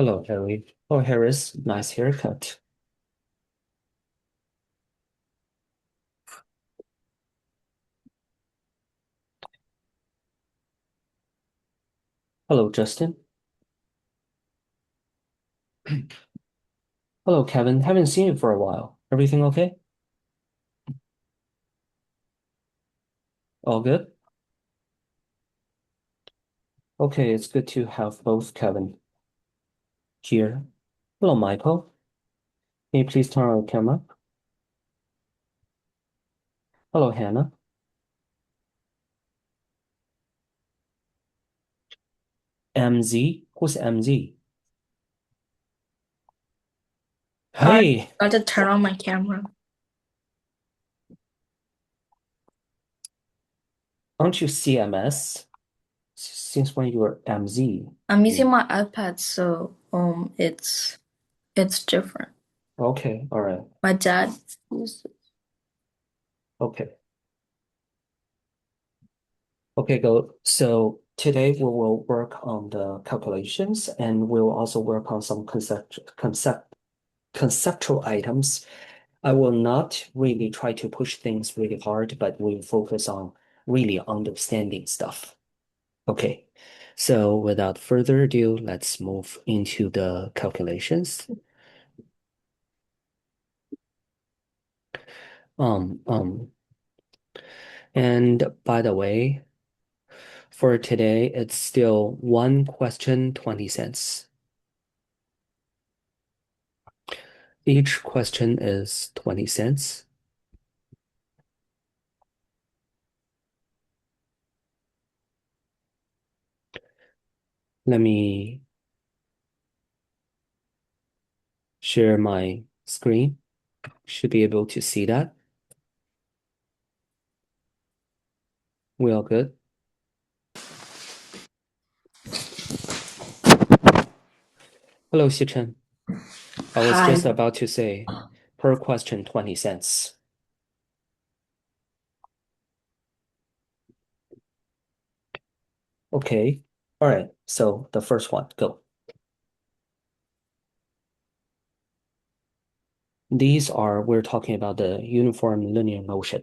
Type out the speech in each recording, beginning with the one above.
Hello, Harry. Oh, Harris, nice haircut. Hello, Justin. Hello, Kevin. Haven't seen you for a while. Everything okay? All good? Okay, it's good to have both Kevin here. Hello, Michael. Can you please turn on your camera? Hello, Hannah. MZ? Who's MZ? I Hey, got to turn on my camera. aren't you CMS? Since when you were MZ? I'm using Mm. my iPad, so it's different. Okay, all right. My dad used it. Okay. Okay, go. So today we will work on the calculations and we'll also work on some conceptual items. I will not really try to push things really hard, but we'll focus on really understanding stuff. Okay. So without further ado, let's move into the calculations. Um, um, and by the way, for today, it's still one question, 20 cents. Each question is 20 cents. Let me share my screen. Should be able to see that. We all good? Hello, Xichen. I was Hi. just about to say, per question, 20 cents. Okay. All right. So the first one, go. We're talking about the uniform linear motion.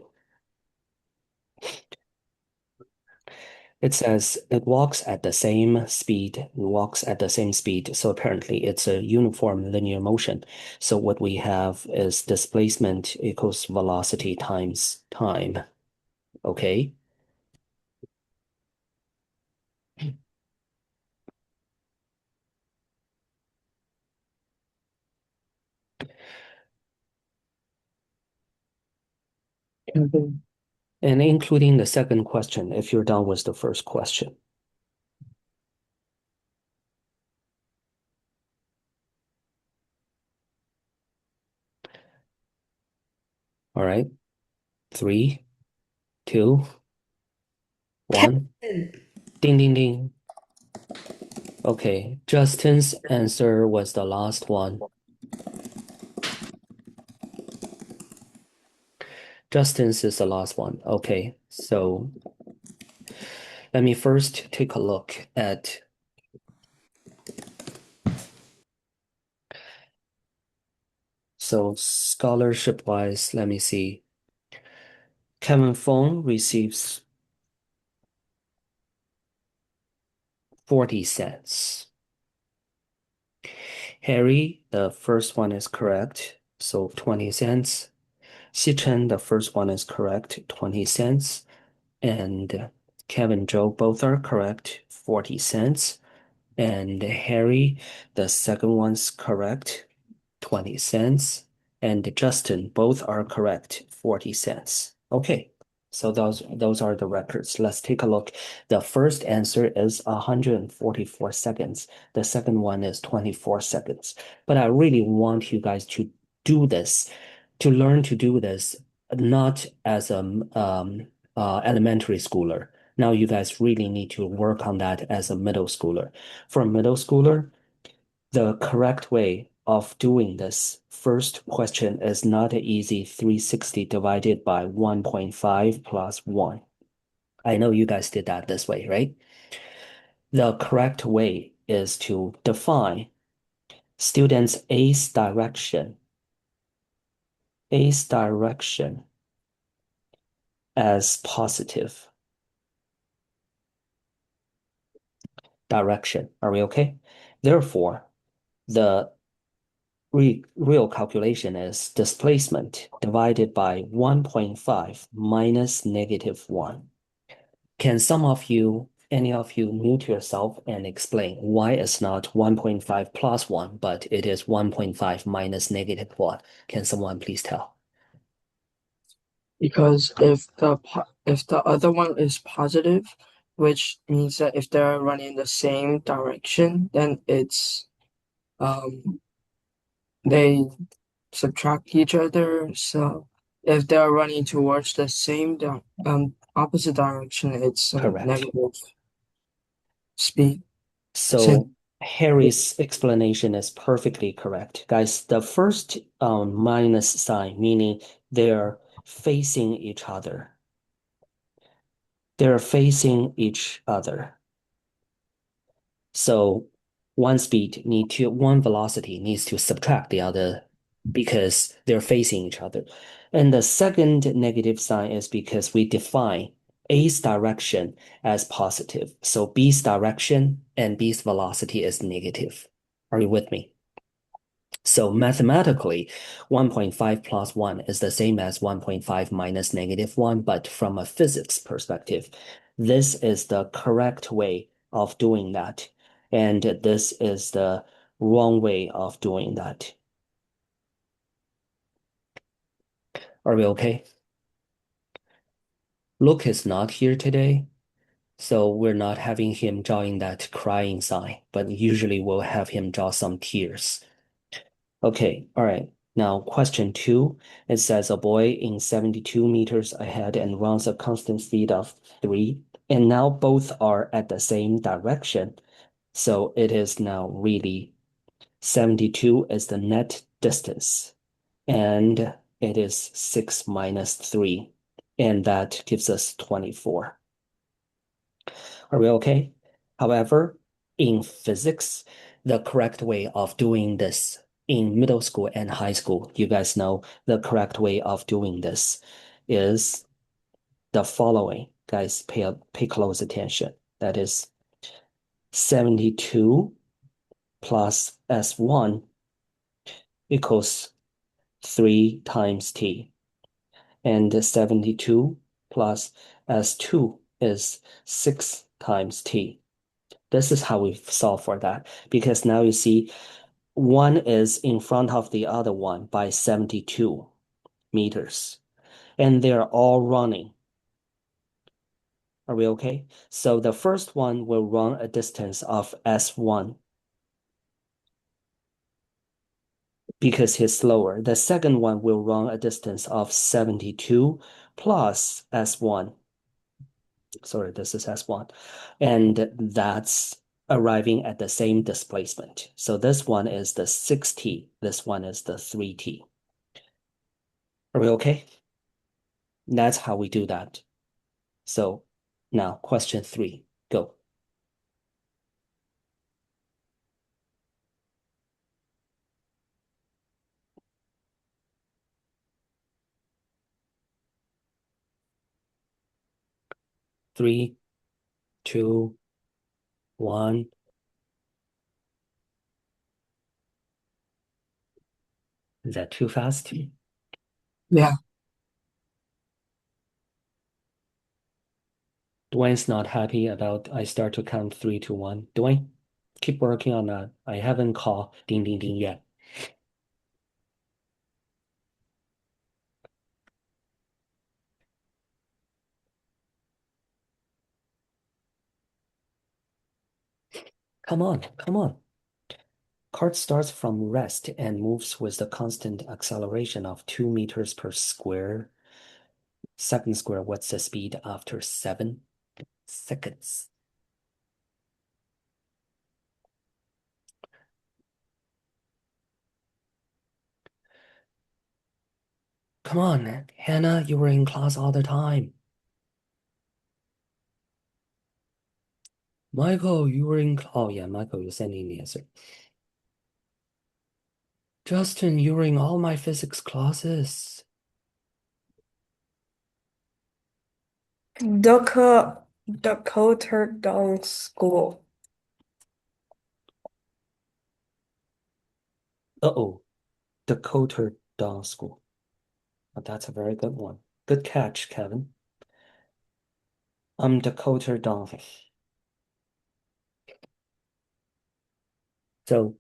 It says it walks at the same speed, walks at the same speed. So apparently it's a uniform linear motion. So what we have is displacement equals velocity times time. Okay. Mhm. And including the second question, if you're done with the first question. All right. Three, two, one. Kevin. Ding, ding, ding. Okay. Justin's answer was the last one. Justin's is the last one. Okay. So let me first take a look at, so scholarship wise, let me see. Kevin Fong receives 40 cents. Harry, the first one is correct. So 20 cents. Xichen, the first one is correct, 20 cents. And Kevin, Joe, both are correct, 40 cents. And Harry, the second one's correct, 20 cents. And Justin, both are correct, 40 cents. Okay, so those are the records. Let's take a look. The first answer is 144 seconds. The second one is 24 seconds. But I really want you guys to do this, to learn to do this, not as a elementary schooler. Now you guys really need to work on that as a middle schooler. For a middle schooler, the correct way of doing this first question is not an easy 360 divided by 1.5 plus 1. I know you guys did that this way, right? The correct way is to define. Students A's direction as positive direction. Are we okay? Therefore, the real calculation is displacement divided by 1.5 minus -1. Can any of you mute yourself and explain why it's not 1.5 plus 1, but it is 1.5 minus -1? Can someone please tell? Because if the other one is positive, which means that if they're running in the same direction, then it's um they subtract each other. So if they're running towards the same opposite direction, it's Correct. negative speed. Since So Harry's explanation is perfectly correct. Guys, the first minus sign, meaning they're facing each other. They're facing each other. So one velocity needs to subtract the other because they're facing each other. And the second negative sign is because we define A's direction as positive. So B's direction and B's velocity is negative. Are you with me? So mathematically, 1.5 plus 1 is the same as 1.5 minus -1, but from a physics perspective, this is the correct way of doing that. And this is the wrong way of doing that. Are we okay? Luke is not here today, so we're not having him drawing that crying sign, but usually we'll have him draw some tears. Okay, all right. Now, question two, it says a boy in 72 meters ahead and runs a constant speed of 3, and now both are at the same direction. So it is now really 72 is the net distance, and it is 6 minus 3, and that gives us 24. Are we okay? However, in physics, the correct way of doing this in middle school and high school, you guys know the correct way of doing this is the following. Guys, pay close attention. That is 72 plus S1 equals 3 times T. And 72 plus S2 is 6 times T. This is how we solve for that because now you see one is in front of the other one by 72 meters and they're all running. Are we okay? So the first one will run a distance of S1 because he's slower. The second one will run a distance of 72 plus S1. Sorry, this is S1. And that's arriving at the same displacement. So this one is the 6T. This one is the 3T. Are we okay? That's how we do that. So now question 3, go. Three, two, one. Is that too fast? yeah, Dwayne's not happy about I start to count 3 to 1. Dwayne, keep working on that. I haven't called ding ding ding yet. Come on, come on. Cart starts from rest and moves with the constant acceleration of 2 meters per square second square. What's the speed after 7 seconds? Come on, Hannah, you were in class all the time. Michael, you were in. Oh, yeah, Michael, you're sending the answer. Justin, you're in all my physics classes. Dakota Dong School. Uh-oh, Dakota Dawn School. Oh, that's a very good one. Good catch, Kevin. I'm Dakota Dawn. So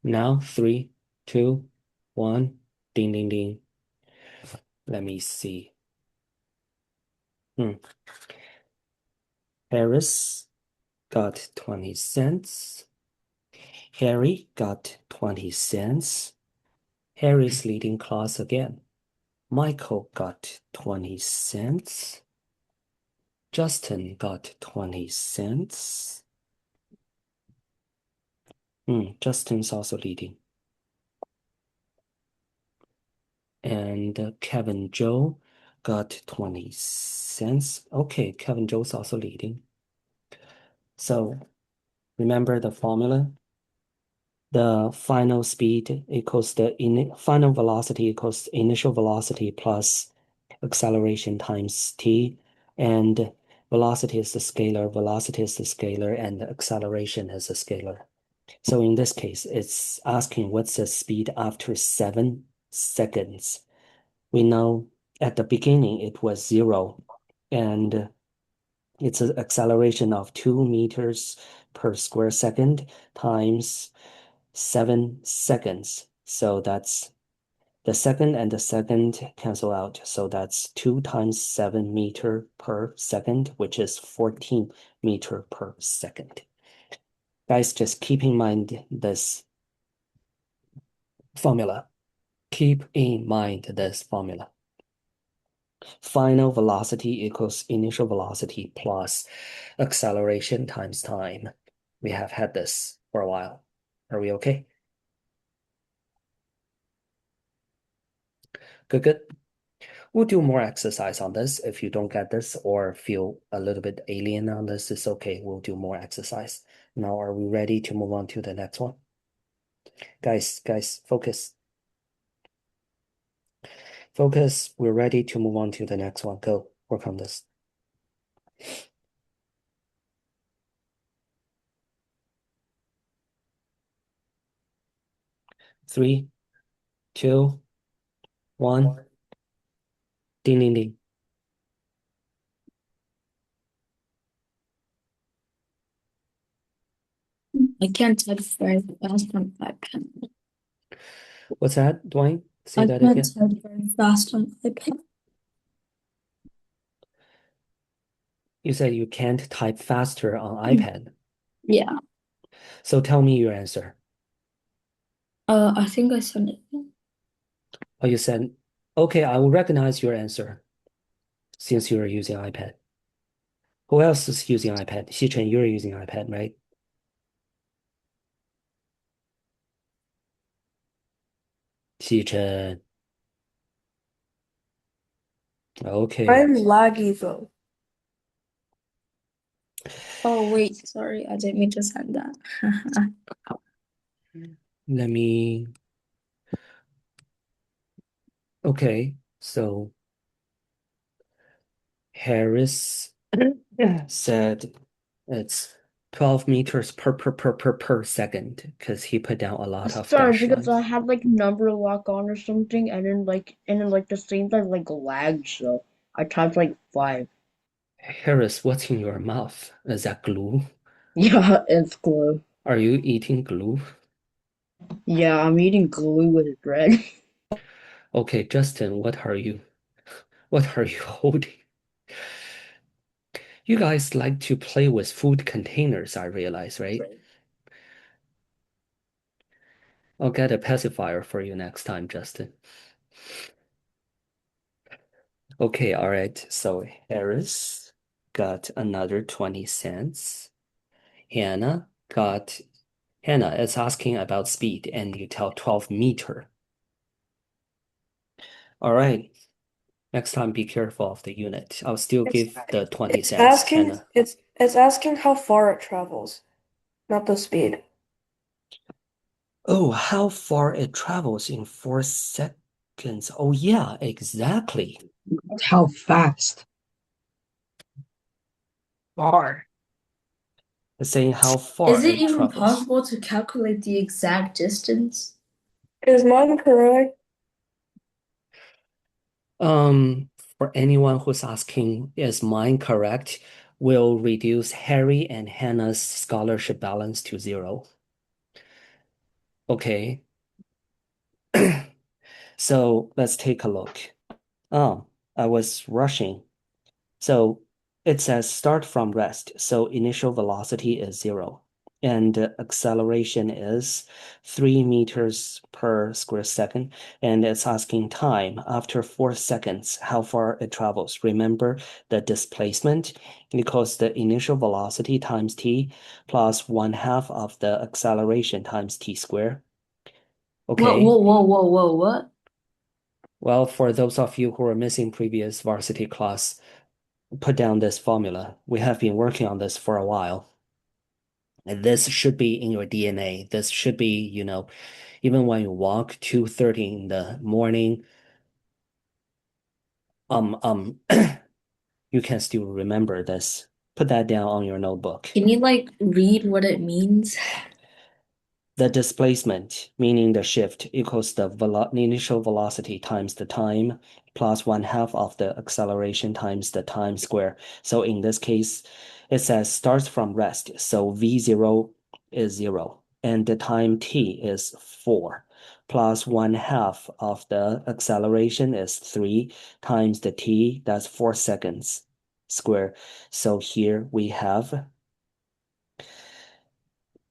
now 3, 2, 1, ding ding ding. Let me see. Hmm. Harris got 20 cents. Harry got 20 cents. Harry's leading class again. Michael got 20 cents. Justin got 20 cents. Justin's also leading. And Kevin Joe got 20 cents. Okay, Kevin Joe's also leading. So remember the formula? The final speed equals final velocity equals initial velocity plus acceleration times t, and velocity is the scalar, and acceleration is a scalar. So in this case, it's asking what's the speed after 7 seconds. We know at the beginning it was 0, and it's an acceleration of 2 meters per square second times 7 seconds. So that's the second and the second cancel out. So that's 2 times 7 meter per second, which is 14 meter per second. Guys, just keep in mind this formula. Keep in mind this formula. Final velocity equals initial velocity plus acceleration times time. We have had this for a while. Are we okay? Good, good. We'll do more exercise on this. If you don't get this or feel a little bit alien on this, it's okay. We'll do more exercise. Now, are we ready to move on to the next one? Guys, focus. Focus. We're ready to move on to the next one. Go work on this. 3, 2, 1. Ding, ding, ding. I can't type very fast on iPad. What's that, Dwayne? Say I that can't again. type very fast on iPad. You said you can't type faster on iPad. Yeah. So tell me your answer. I think I sent it. Oh, you said, okay, I will recognize your answer since you're using iPad. Who else is using iPad? Xichen, you're using iPad, right? Xichen. Okay. I'm laggy though. Oh wait, sorry, I didn't mean to send that. Let me. Okay. So Harris said it's 12 meters per second because he put down a lot of Sorry, dash because I lines. had like number lock on or something, and then like the same time like lagged, so I typed like 5. Harris, what's in your mouth? Is that glue? Yeah, it's glue. Are you eating glue? Yeah, I'm eating glue with bread. Okay, Justin, what are you? What are you holding? You guys like to play with food containers, I realize, right? I'll get a pacifier for you next time, Justin. Okay, all right. So Harris got another 20 cents. Hannah got Hannah is asking about speed, and you tell 12 meter. All right. Next time, be careful of the unit. I'll still give the 20 It's cents, asking Hannah. it's asking how far it travels, not the speed. Oh, how far it travels in 4 seconds. Oh, yeah, exactly. How fast? Far. It's saying how far Is it it even travels. possible to calculate the exact distance? Is mine correct? For anyone who's asking, is mine correct? We'll reduce Harry and Hannah's scholarship balance to 0. Okay, so let's take a look. Oh, I was rushing. So it says start from rest. So initial velocity is 0. And acceleration is 3 meters per square second. And it's asking time after 4 seconds, how far it travels. Remember the displacement equals the initial velocity times t plus 1/2 of the acceleration times t squared. Whoa, Okay. whoa, whoa, whoa, whoa, what? Well, for those of you who are missing previous varsity class, put down this formula. We have been working on this for a while. And this should be in your DNA. This should be, even when you walk 2:30 in the morning, um, um, you can still remember this. Put that down on your notebook. Can you like read what it means? The displacement, meaning the shift, equals the initial velocity times the time plus 1/2 of the acceleration times the time square. So in this case, it says starts from rest. So V0 is 0 and the time t is 4 plus 1/2 of the acceleration is 3 times the t, that's 4 seconds square. So here we have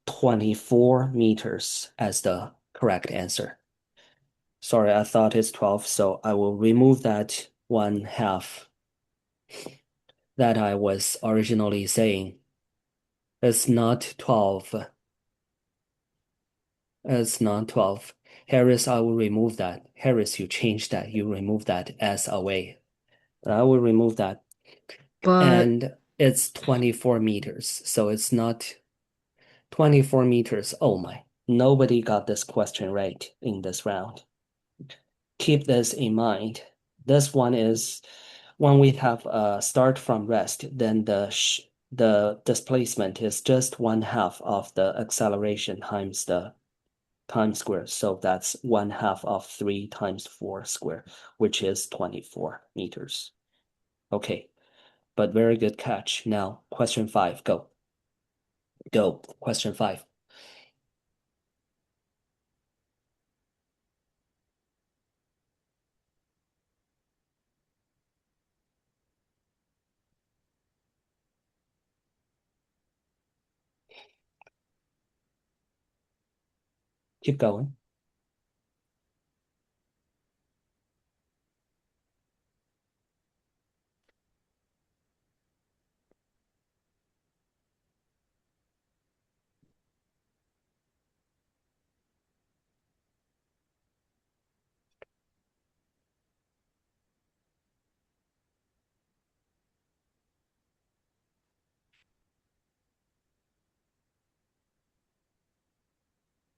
24 meters as the correct answer. Sorry, I thought it's 12, so I will remove that 1/2 that I was originally saying. It's not 12. It's not 12. Harris, I will remove that. Harris, you change that. You remove that as away. I will remove that. But And it's 24 meters, so it's not 24 meters. Oh my, nobody got this question right in this round. Keep this in mind. This one is when we have a start from rest, then the displacement is just 1/2 of the acceleration times the time square. So that's 1/2 of 3 times 4 square, which is 24 meters. Okay, but very good catch. Now, question 5, go. Go, question 5. Keep going.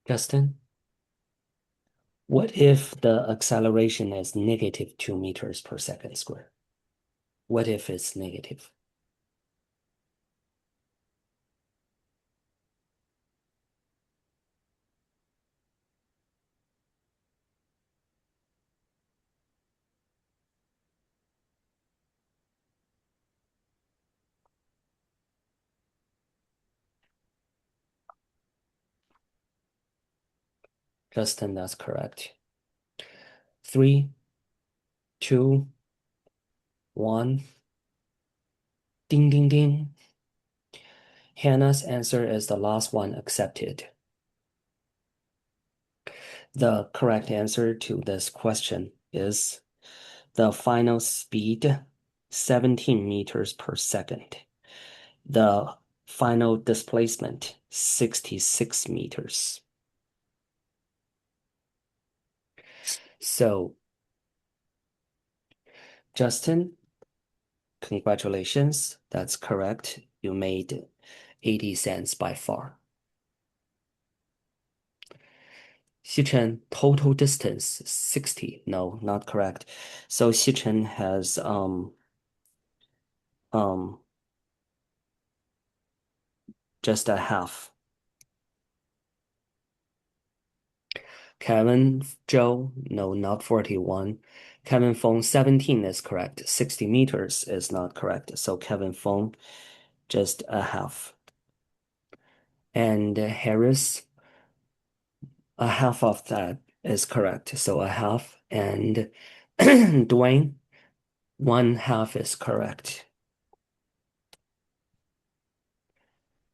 Justin, what if the acceleration is negative 2 meters per second square? What if it's negative? Justin, that's correct. 3, 2, 1. Ding, ding, ding. Hannah's answer is the last one accepted. The correct answer to this question is the final speed, 17 meters per second. The final displacement, 66 meters. So, Justin, congratulations. That's correct. You made 80 cents by far. Xichen, total distance 60. No, not correct. So Xichen has um just a half. Kevin, Joe, no, not 41. Kevin Fong, 17 is correct. 60 meters is not correct. So Kevin Fong, just a half. And Harris, a half of that is correct. So a half. And Dwayne, one half is correct.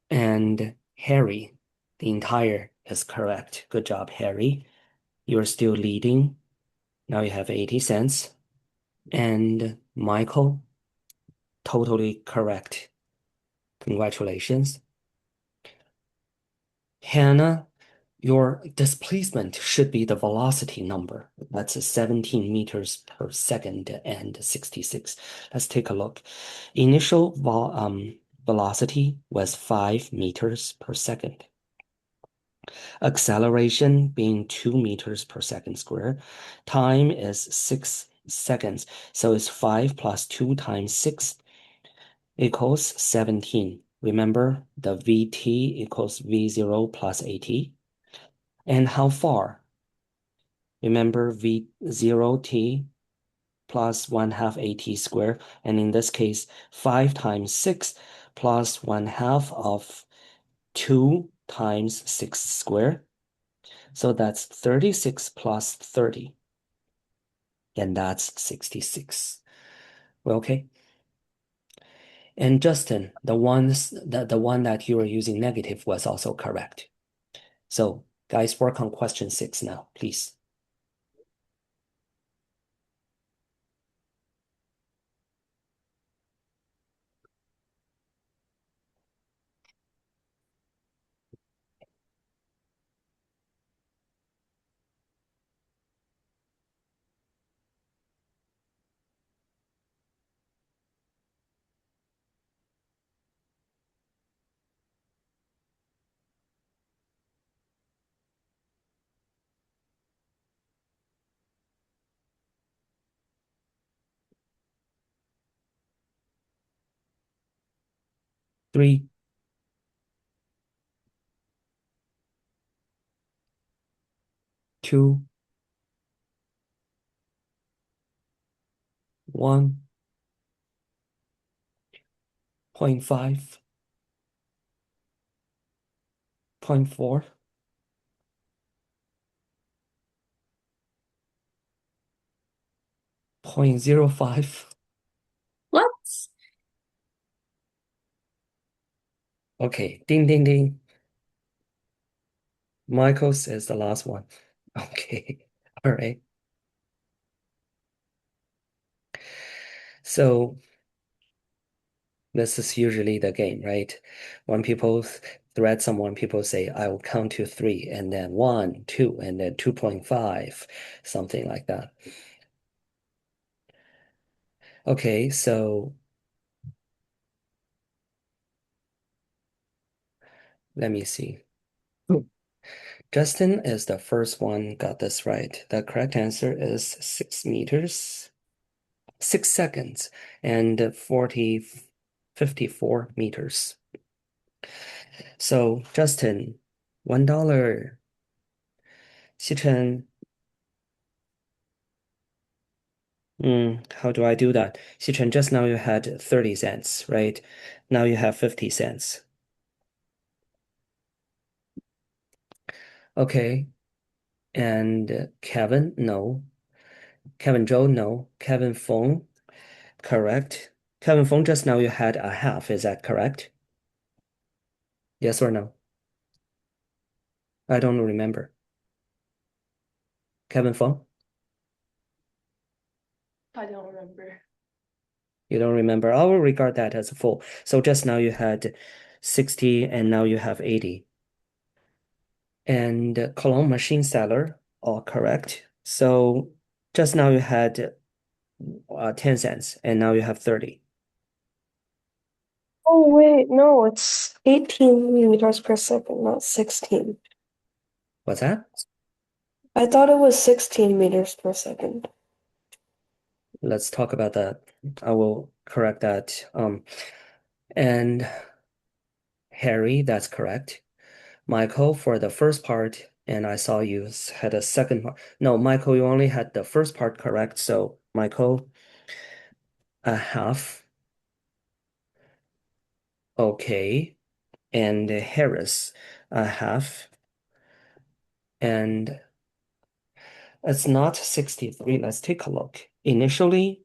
And Harry, the entire is correct. Good job, Harry. You're still leading. Now you have 80 cents. And Michael, totally correct. Congratulations. Hannah, your displacement should be the velocity number. That's 17 meters per second and 66. Let's take a look. Initial velocity was 5 meters per second. Acceleration being 2 meters per second square. Time is 6 seconds. So it's 5 plus 2 times 6 equals 17. Remember, the Vt equals V0 plus At. And how far? Remember, V0t plus 1 half At squared. And in this case, 5 times 6 plus 1 half of 2 times 6 squared. So that's 36 plus 30. And that's 66. Well, okay. And Justin, the one that you were using negative was also correct. So guys, work on question 6 now, please. Three, two, one, 0.5, 0.4, 0.05. What? Okay, ding, ding, ding. Michael's is the last one. Okay, all right. So this is usually the game, right? When people threat someone, people say, I will count to 3, and then 1, 2, and then 2.5, something like that. Okay, so let me see. Justin is the first one got this right. The correct answer is 6 meters, 6 seconds, and 54 meters. So, Justin, $1. Xichen, how do I do that? Xichen, just now you had 30 cents, right? Now you have 50 cents. Okay. And Kevin, no. Kevin Joe, no. Kevin Fong, correct. Kevin Fong, just now you had a half, is that correct? Yes or no? I don't remember. Kevin Fong, I don't remember. you don't remember. I will regard that as a full. So just now you had 60 and now you have 80. And Cologne machine seller, all correct. So just now you had 10 cents and now you have 30. Oh, wait, no, it's 18 meters per second, not 16. What's that? I thought it was 16 meters per second. Let's talk about that. I will correct that. And Harry, that's correct. Michael, for the first part, and I saw you had a second part. No, Michael, you only had the first part correct. So, Michael, a half. Okay. And Harris, a half. And it's not 63. Let's take a look. Initially,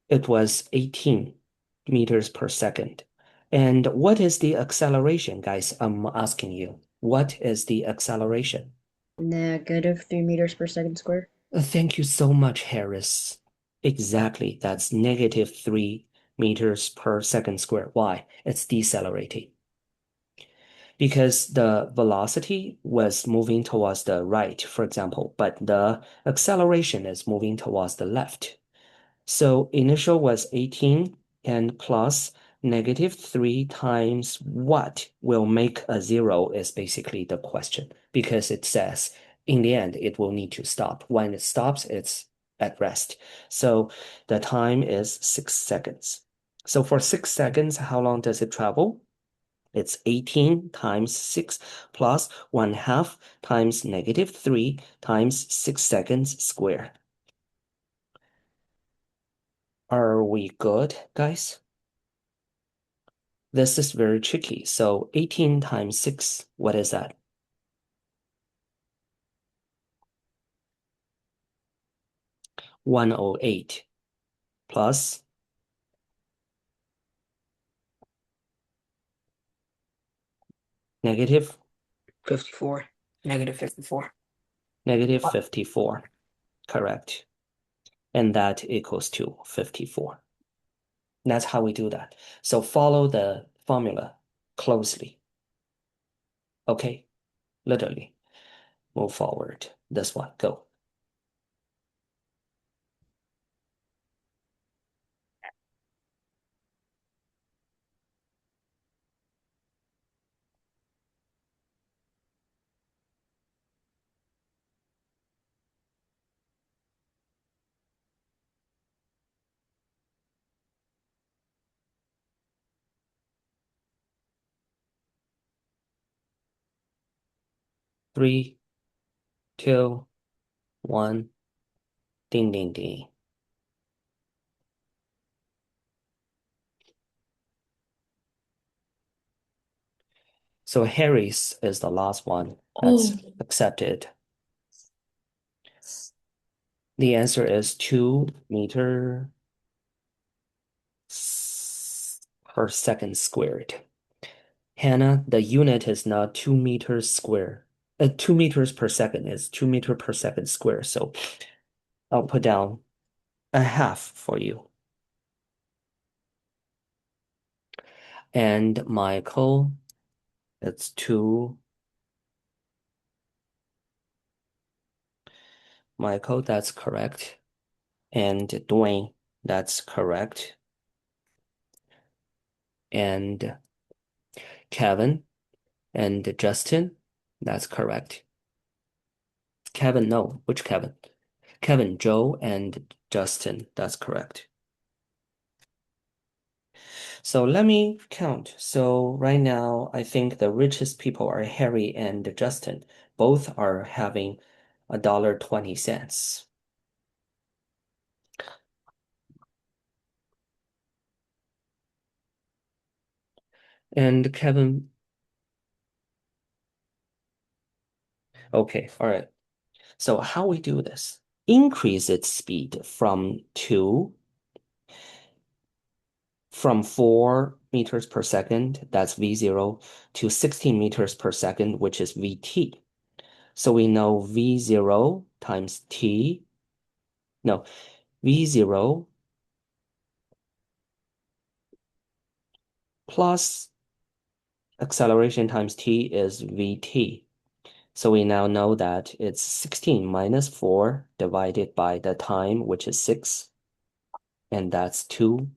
it was 18 meters per second. And what is the acceleration, guys? I'm asking you. What is the acceleration? -3 meters per second squared. Thank you so much, Harris. Exactly. That's -3 meters per second squared. Why? It's decelerating. Because the velocity was moving towards the right, for example, but the acceleration is moving towards the left. So initial was 18 and plus -3 times what will make a zero is basically the question because it says in the end it will need to stop. When it stops, it's at rest. So the time is 6 seconds. So for 6 seconds, how long does it travel? It's 18 times 6 plus 1/2 times -3 times 6 seconds squared. Are we good, guys? This is very tricky. So 18 times 6, what is that? 108 plus negative 54. -54. -54. Correct. And that equals to 54. That's how we do that. So follow the formula closely. Okay, literally. Move forward. This one, go. 3, 2, 1. Ding, ding, ding. So Harry's is the last one that's accepted. The answer is 2 meters per second squared. Hannah, the unit is not 2 meters square. 2 meters per second is 2 meters per second square. So I'll put down a half for you. And Michael, it's 2. Michael, that's correct. And Dwayne, that's correct. And Kevin and Justin, that's correct. Kevin, no, which Kevin? Kevin, Joe, and Justin, that's correct. So let me count. So right now, I think the richest people are Harry and Justin. Both are having $1.20. And Kevin, okay, all right. So how we do this? Increase its speed from 4 meters per second, that's V0, to 16 meters per second, which is VT. So we know V0 times T, no, V0 plus acceleration times T is VT. So we now know that it's 16 minus 4 divided by the time, which is 6, and that's 2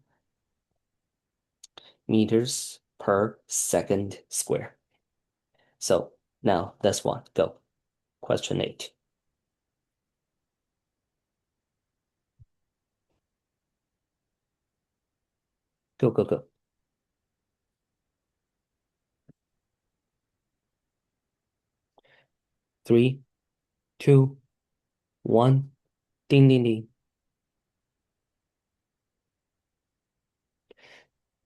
meters per second square. So now this one, go. Question 8. Go, go, go. 3, 2, 1. Ding, ding, ding.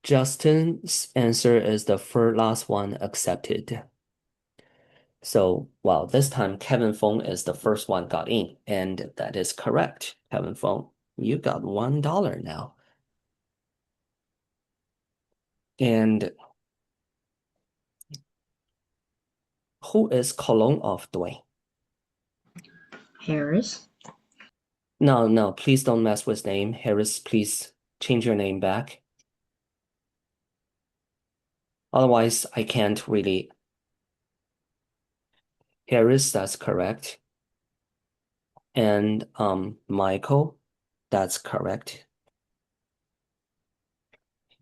Justin's answer is the first last one accepted. So, well, this time Kevin Fong is the first one got in, and that is correct. Kevin Fong, you got $1 now. And who is Cologne of Dwayne? Harris. No, no, please don't mess with name. Harris, please change your name back. Otherwise, I can't really. Harris, that's correct. And Michael, that's correct.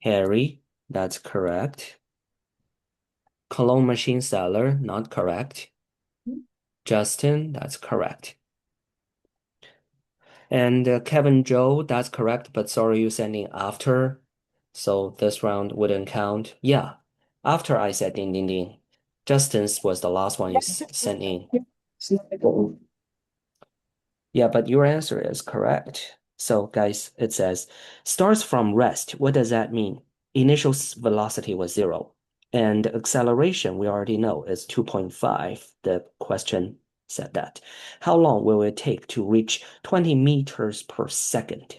Harry, that's correct. Cologne machine seller, not correct. Justin, that's correct. And Kevin Joe, that's correct, but sorry, you sending after. So this round wouldn't count. Yeah, after I said ding ding ding. Justin's was the last one you sent in. Yeah, but your answer is correct. So guys, it says starts from rest. What does that mean? Initial velocity was 0. And acceleration, we already know, is 2.5. The question said that. How long will it take to reach 20 meters per second?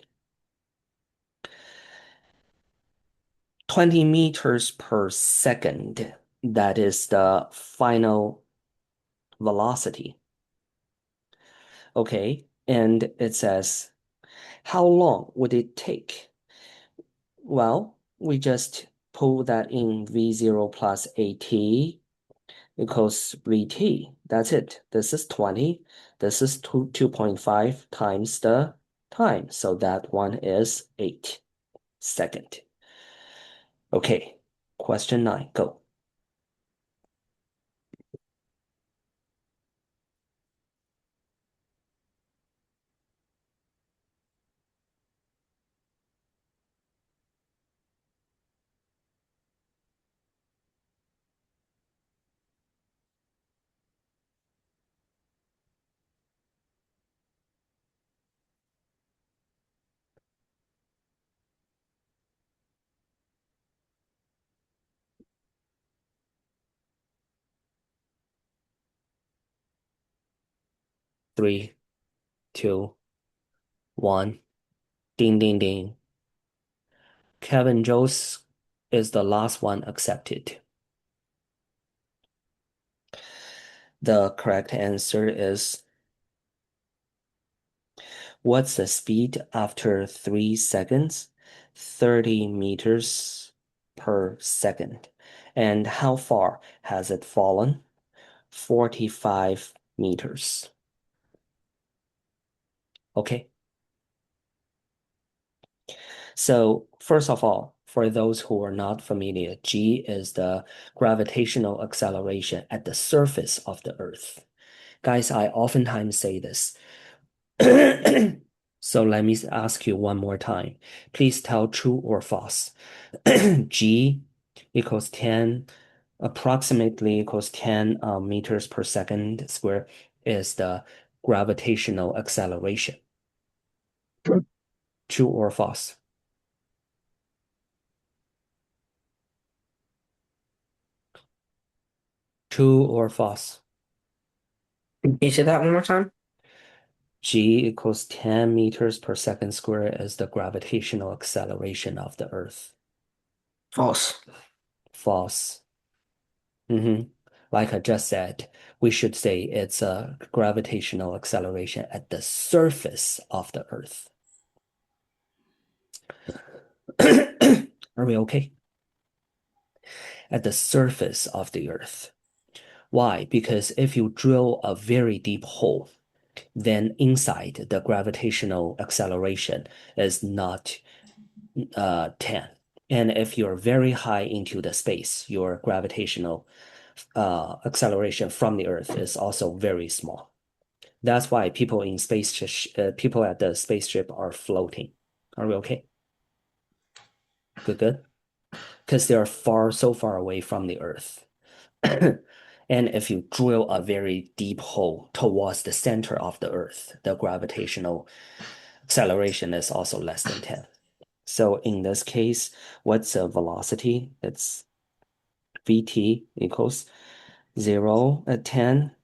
20 meters per second. That is the final velocity. Okay, and it says, how long would it take? Well, we just pull that in V0 plus AT equals VT. That's it. This is 20. This is 2.5 times the time. So that one is 8 seconds. Okay, question 9, go. 3, 2, 1. Ding, ding, ding. Kevin Jones is the last one accepted. The correct answer is, what's the speed after 3 seconds? 30 meters per second. And how far has it fallen? 45 meters. Okay. So first of all, for those who are not familiar, G is the gravitational acceleration at the surface of the Earth. Guys, I oftentimes say this. So let me ask you one more time. Please tell true or false. G equals 10, approximately equals 10 meters per second square is the gravitational acceleration. True or false? True or false? Can you say that one more time? G equals 10 meters per second square is the gravitational acceleration of the Earth. False. False. Like I just said, we should say it's a gravitational acceleration at the surface of the Earth. Are we okay? At the surface of the Earth. Why? Because if you drill a very deep hole, then inside the gravitational acceleration is not 10. And if you're very high into the space, your gravitational acceleration from the Earth is also very small. That's why people in people at the spaceship are floating. Are we okay? Good, good. Because they are so far away from the Earth. And if you drill a very deep hole towards the center of the Earth, the gravitational acceleration is also less than 10. So in this case, what's the velocity? It's Vt equals 0 at 10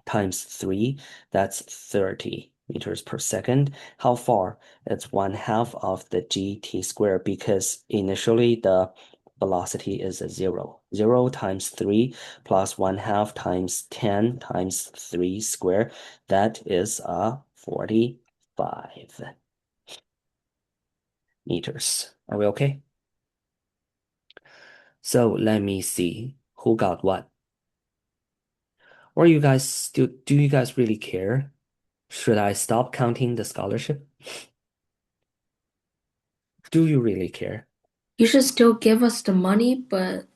times 3, that's 30 meters per second. How far? It's 1/2 of the gt squared because initially the velocity is a 0. 0 times 3 plus 1/2 times 10 times 3 squared, that is 45 meters. Are we okay? So let me see who got what. Or you guys do you guys really care? Should I stop counting the scholarship? Do you really care? You should still give us the money, but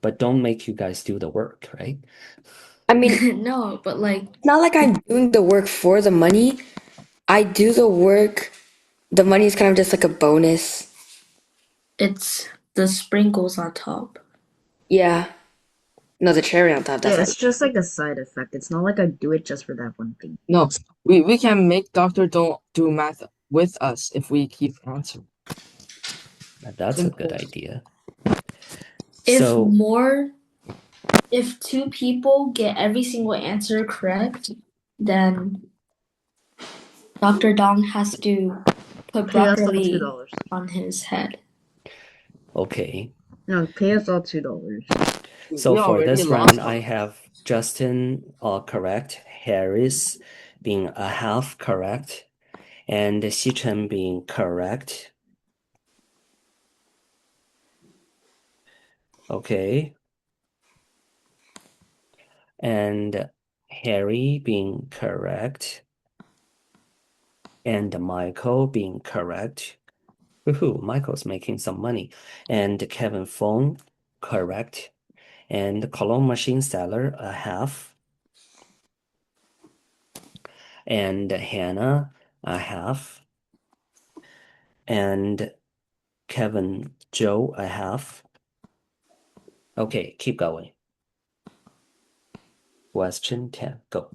But don't make you guys do the work, right? I mean, no, but like it's not like I'm doing the work for the money. I do the work. The money is kind of just like a bonus. it's the sprinkles on top. Yeah. No, the cherry on top. That's Yeah, not. it's just like a side effect. It's not like I do it just for that one thing. No, we can make Doctor don't do math with us if we keep answering. That's a good Simple. idea. If So if 2 people get every single answer correct, then Dr. Dong has to put Pay us all broccoli $2. on his head. okay. No, pay us all $2. So We for already this round, lost. I have Justin correct, Harris being a half correct, and Xichen being correct. Okay. And Harry being correct, and Michael being correct. Woohoo, Michael's making some money. And Kevin Fong, correct. And Cologne Machine Seller, a half. And Hannah, a half. And Kevin Joe, a half. Okay, keep going. Question 10, go.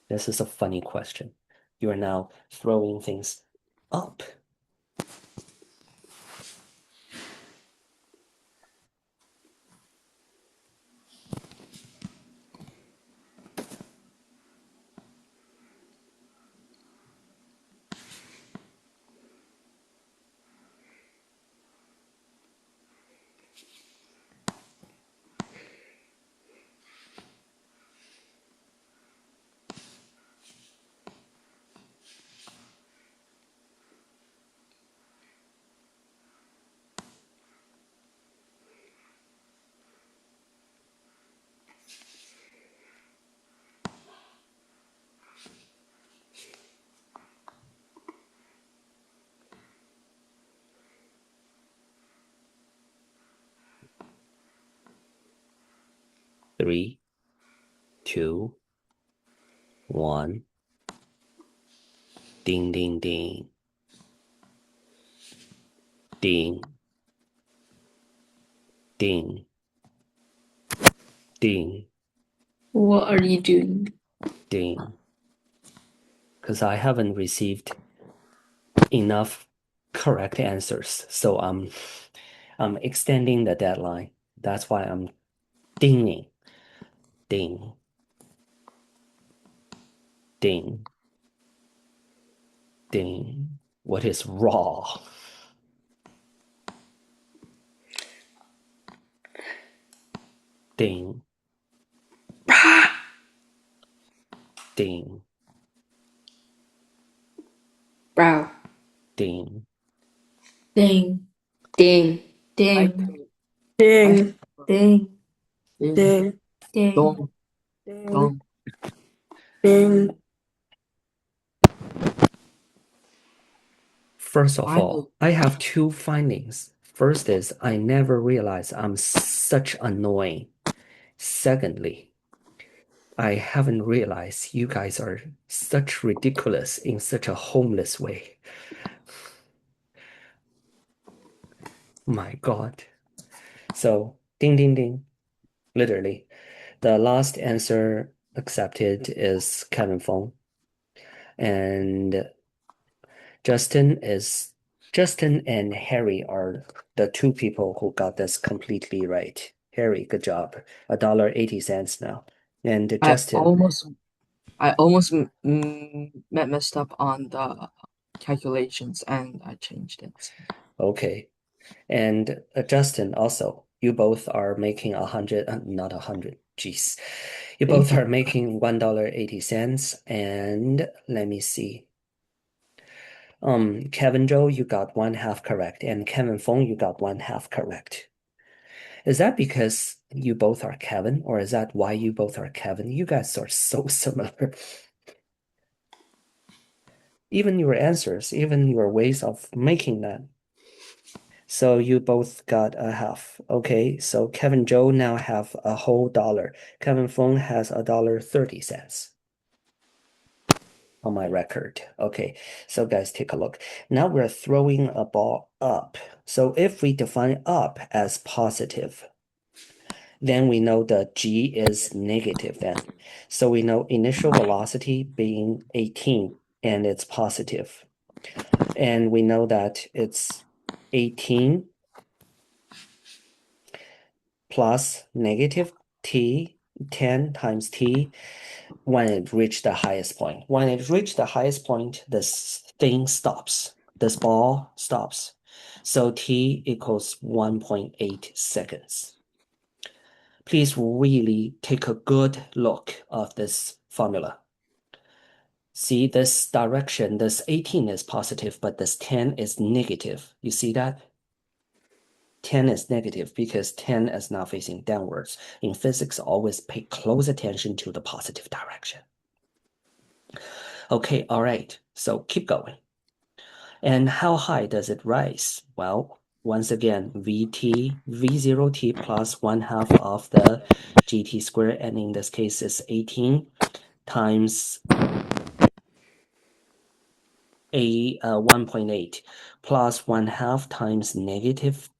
This is a funny question. You are now throwing things up. Three, two, one. Ding, ding, ding. Ding. Ding. Ding. What are you doing? Ding. Because I haven't received enough correct answers. So I'm extending the deadline. That's why I'm dinging. Ding. Ding. Ding. What is raw? Ding. Ding. Wow. Ding. Ding, Ding. ding, Ding. ding, Ding. ding. Dong, Ding. dong. Um, First of I all, I have two findings. First is I never realized I'm such annoying. Secondly, I haven't realized you guys are such ridiculous in such a homeless way. My God. So, ding, ding, ding. Literally. The last answer accepted is Kevin Fong. And Justin and Harry are the two people who got this completely right. Harry, good job. $1.80 now. And I Justin, almost I almost messed up on the calculations and I changed it. okay. And Justin also, you both are making 100, not 100, jeez. You both Thank you. are making $1.80. And let me see. Kevin Joe, you got one half correct, and Kevin Fong, you got one half correct. Is that because you both are Kevin, or is that why you both are Kevin? You guys are so similar. Even your answers, even your ways of making that. So you both got a half. Okay, so Kevin Joe now have a whole dollar. Kevin Fong has $1.30 on my record. Okay, so guys, take a look. Now we're throwing a ball up. So if we define up as positive, then we know the g is negative then. So we know initial velocity being 18 and it's positive. And we know that it's 18 plus negative t, 10 times t, when it reached the highest point. When it reached the highest point, this thing stops. This ball stops. So t equals 1.8 seconds. Please really take a good look of this formula. See this direction, this 18 is positive, but this 10 is negative. You see that? 10 is negative because 10 is now facing downwards. In physics, always pay close attention to the positive direction. Okay, all right, so keep going. And how high does it rise? Well, once again, Vt, V0t plus 1/2 of the gt squared, and in this case is 18 times 1.8 plus 1/2 times negative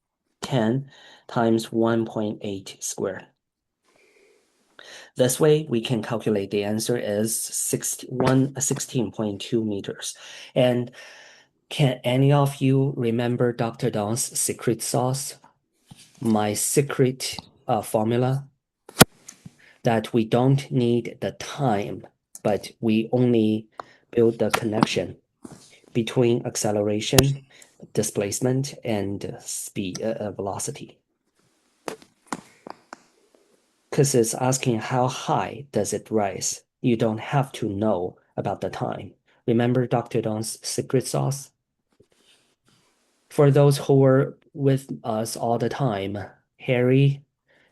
10 times 1.8 squared. This way, we can calculate the answer is 16.2 meters. And can any of you remember Dr. Don's secret sauce? My secret formula that we don't need the time, but we only build the connection between acceleration, displacement, and speed, velocity. Because it's asking how high does it rise. You don't have to know about the time. Remember Dr. Don's secret sauce? For those who were with us all the time, Harry,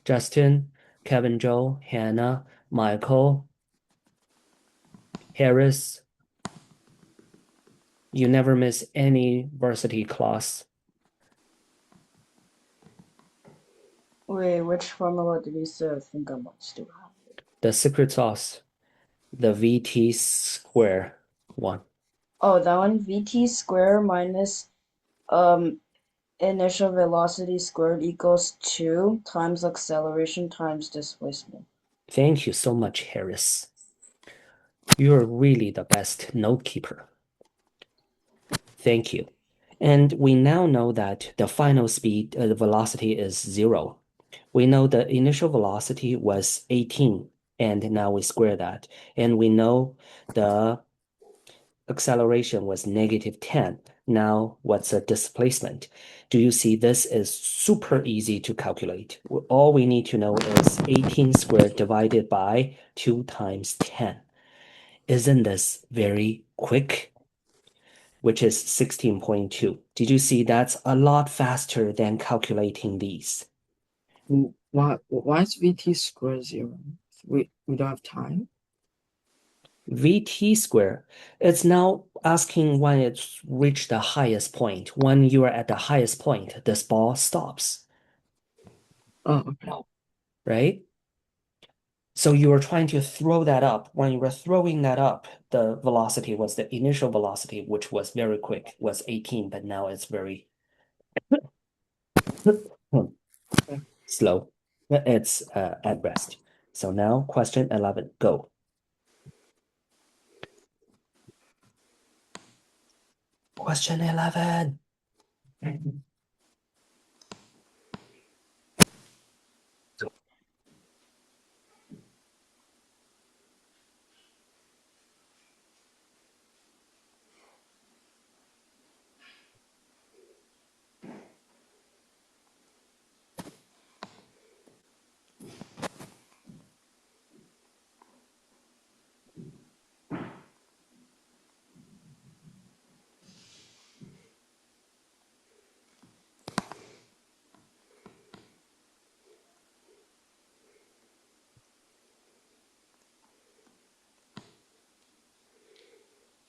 Justin, Kevin Joe, Hannah, Michael, Harris, you never miss any varsity class. Wait, which formula did you say? I think I might still have it. The secret sauce, the VT square one. Oh, that one, VT square minus initial velocity squared equals 2 times acceleration times displacement. Thank you so much, Harris. You're really the best note keeper. Thank you. And we now know that the final speed, the velocity is 0. We know the initial velocity was 18, and now we square that. And we know the acceleration was negative 10. Now, what's a displacement? Do you see this is super easy to calculate? All we need to know is 18 squared divided by 2 times 10. Isn't this very quick? Which is 16.2. Did you see that's a lot faster than calculating these? Why is VT square 0? We don't have time. Vt squared. It's now asking when it's reached the highest point. When you are at the highest point, this ball stops, Oh, okay. right? So you were trying to throw that up. When you were throwing that up, the velocity was the initial velocity, which was very quick, was 18, but now it's very slow. It's at rest. So now question 11, go. Question 11.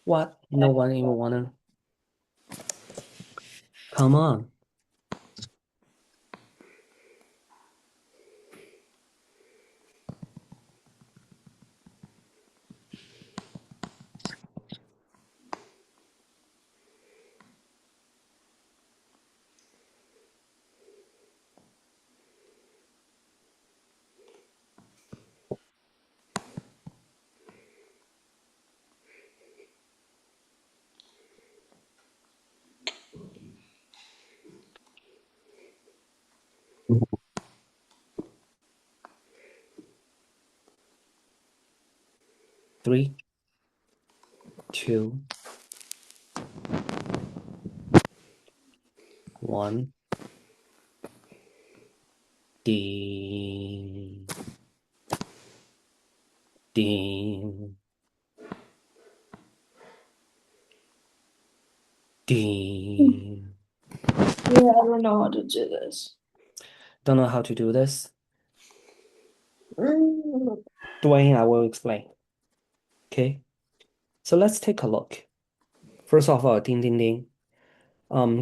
What? No one even wanna. Come on. Three, two, one. Ding, ding, ding. Yeah, I don't know how to do this. Don't know how to do this? Mm. Dwayne, I will explain. Okay, so let's take a look. First of all, ding, ding, ding.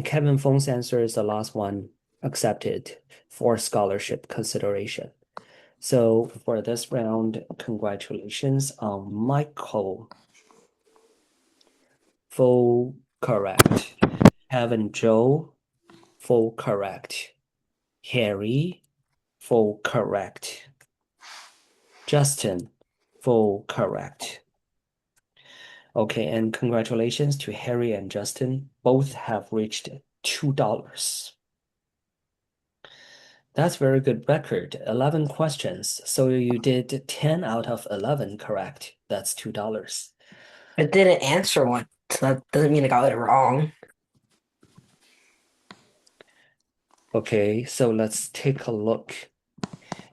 Kevin Feng's answer is the last one accepted for scholarship consideration. So for this round, congratulations on Michael. Full correct. Kevin Joe, full correct. Harry, full correct. Justin, full correct. Okay, and congratulations to Harry and Justin. Both have reached $2. That's very good record. 11 questions. So you did 10 out of 11 correct. That's $2. I didn't answer one, so that doesn't mean I got it wrong. Okay, so let's take a look.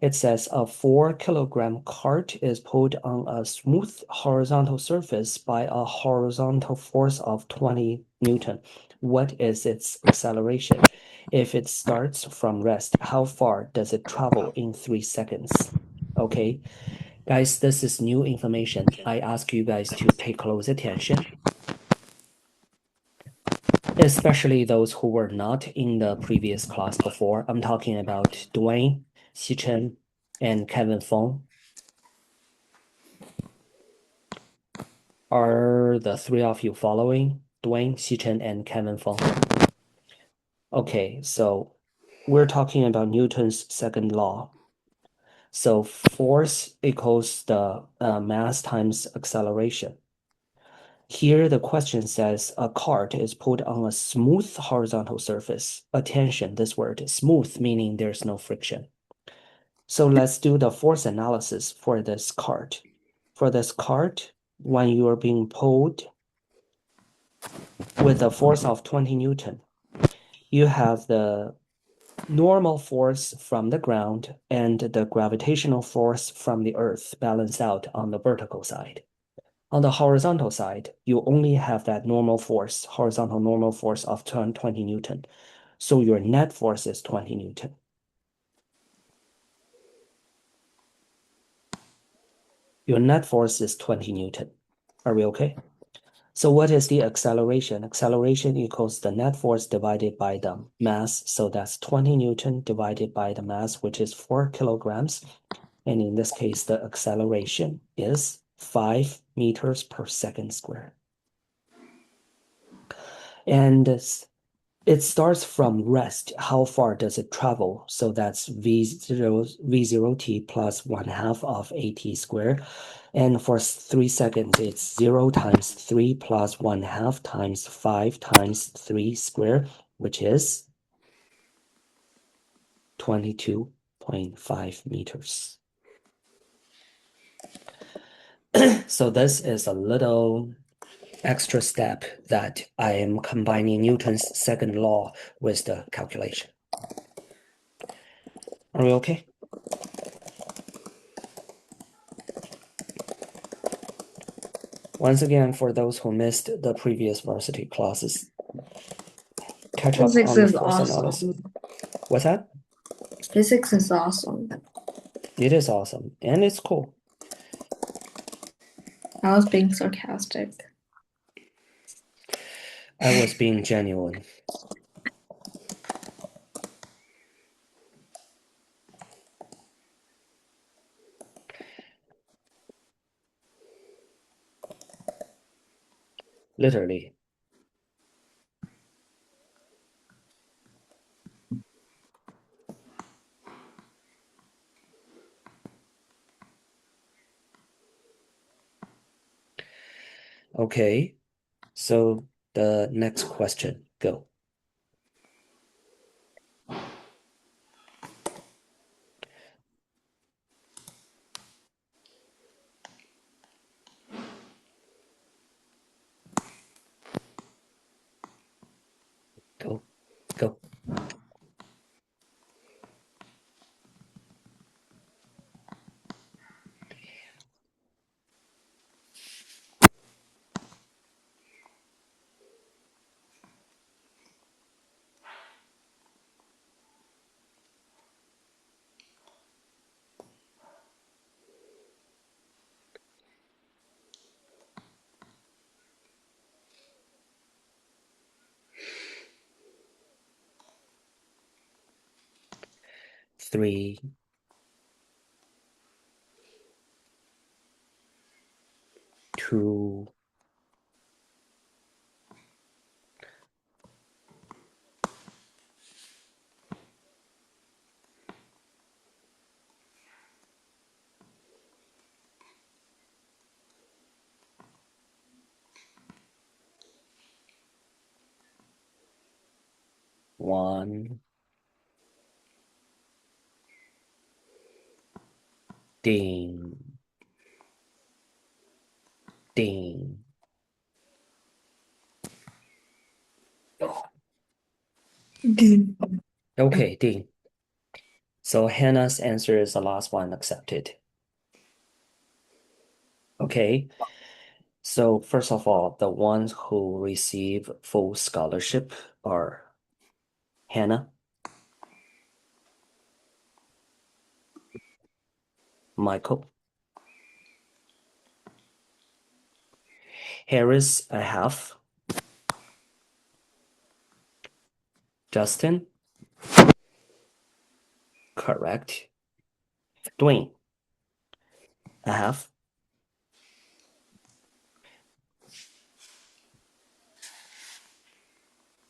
It says a 4-kilogram cart is pulled on a smooth horizontal surface by a horizontal force of 20 Newton. What is its acceleration? If it starts from rest, how far does it travel in 3 seconds? Okay, guys, this is new information. I ask you guys to pay close attention, especially those who were not in the previous class before. I'm talking about Dwayne, Xichen, and Kevin Feng. Are the three of you following? Dwayne, Xichen, and Kevin Feng. Okay, so we're talking about Newton's second law. So force equals the mass times acceleration. Here, the question says a cart is put on a smooth horizontal surface. Attention, this word, smooth, meaning there's no friction. So let's do the force analysis for this cart. For this cart, when you are being pulled with a force of 20 Newton, you have the normal force from the ground and the gravitational force from the earth balance out on the vertical side. On the horizontal side, you only have that normal force, horizontal normal force of 20 Newton. So your net force is 20 Newton. Your net force is 20 Newton. Are we okay? So what is the acceleration? Acceleration equals the net force divided by the mass. So that's 20 Newton divided by the mass, which is 4 kilograms. And in this case, the acceleration is 5 meters per second squared. And it starts from rest. How far does it travel? So that's V0t plus 1/2 of AT squared. And for 3 seconds, it's 0 times 3 plus 1/2 times 5 times 3 squared, which is 22.5 meters. So this is a little extra step that I am combining Newton's second law with the calculation. Are we okay? Once again, for those who missed the previous varsity classes, catch up Physics on the is force analysis. awesome. What's that? Physics is awesome. It is awesome, and it's cool. I was being sarcastic. I was being genuine. Literally. Okay, so the next question, go. Go, go. Three, two, one. Ding, ding. Okay, ding. So Hannah's answer is the last one accepted. Okay, so first of all, the ones who receive full scholarship are Hannah, Michael, Harris, a half, Justin, correct, Dwayne, a half,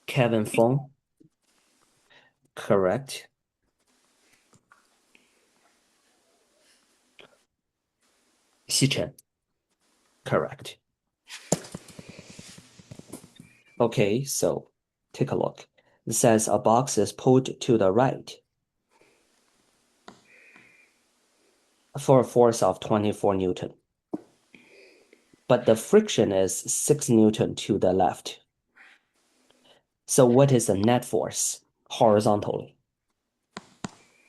Kevin Fong, correct, Xichen, correct. Okay, so take a look. It says a box is pulled to the right for a force of 24 Newton. But the friction is 6 Newton to the left. So what is the net force horizontally?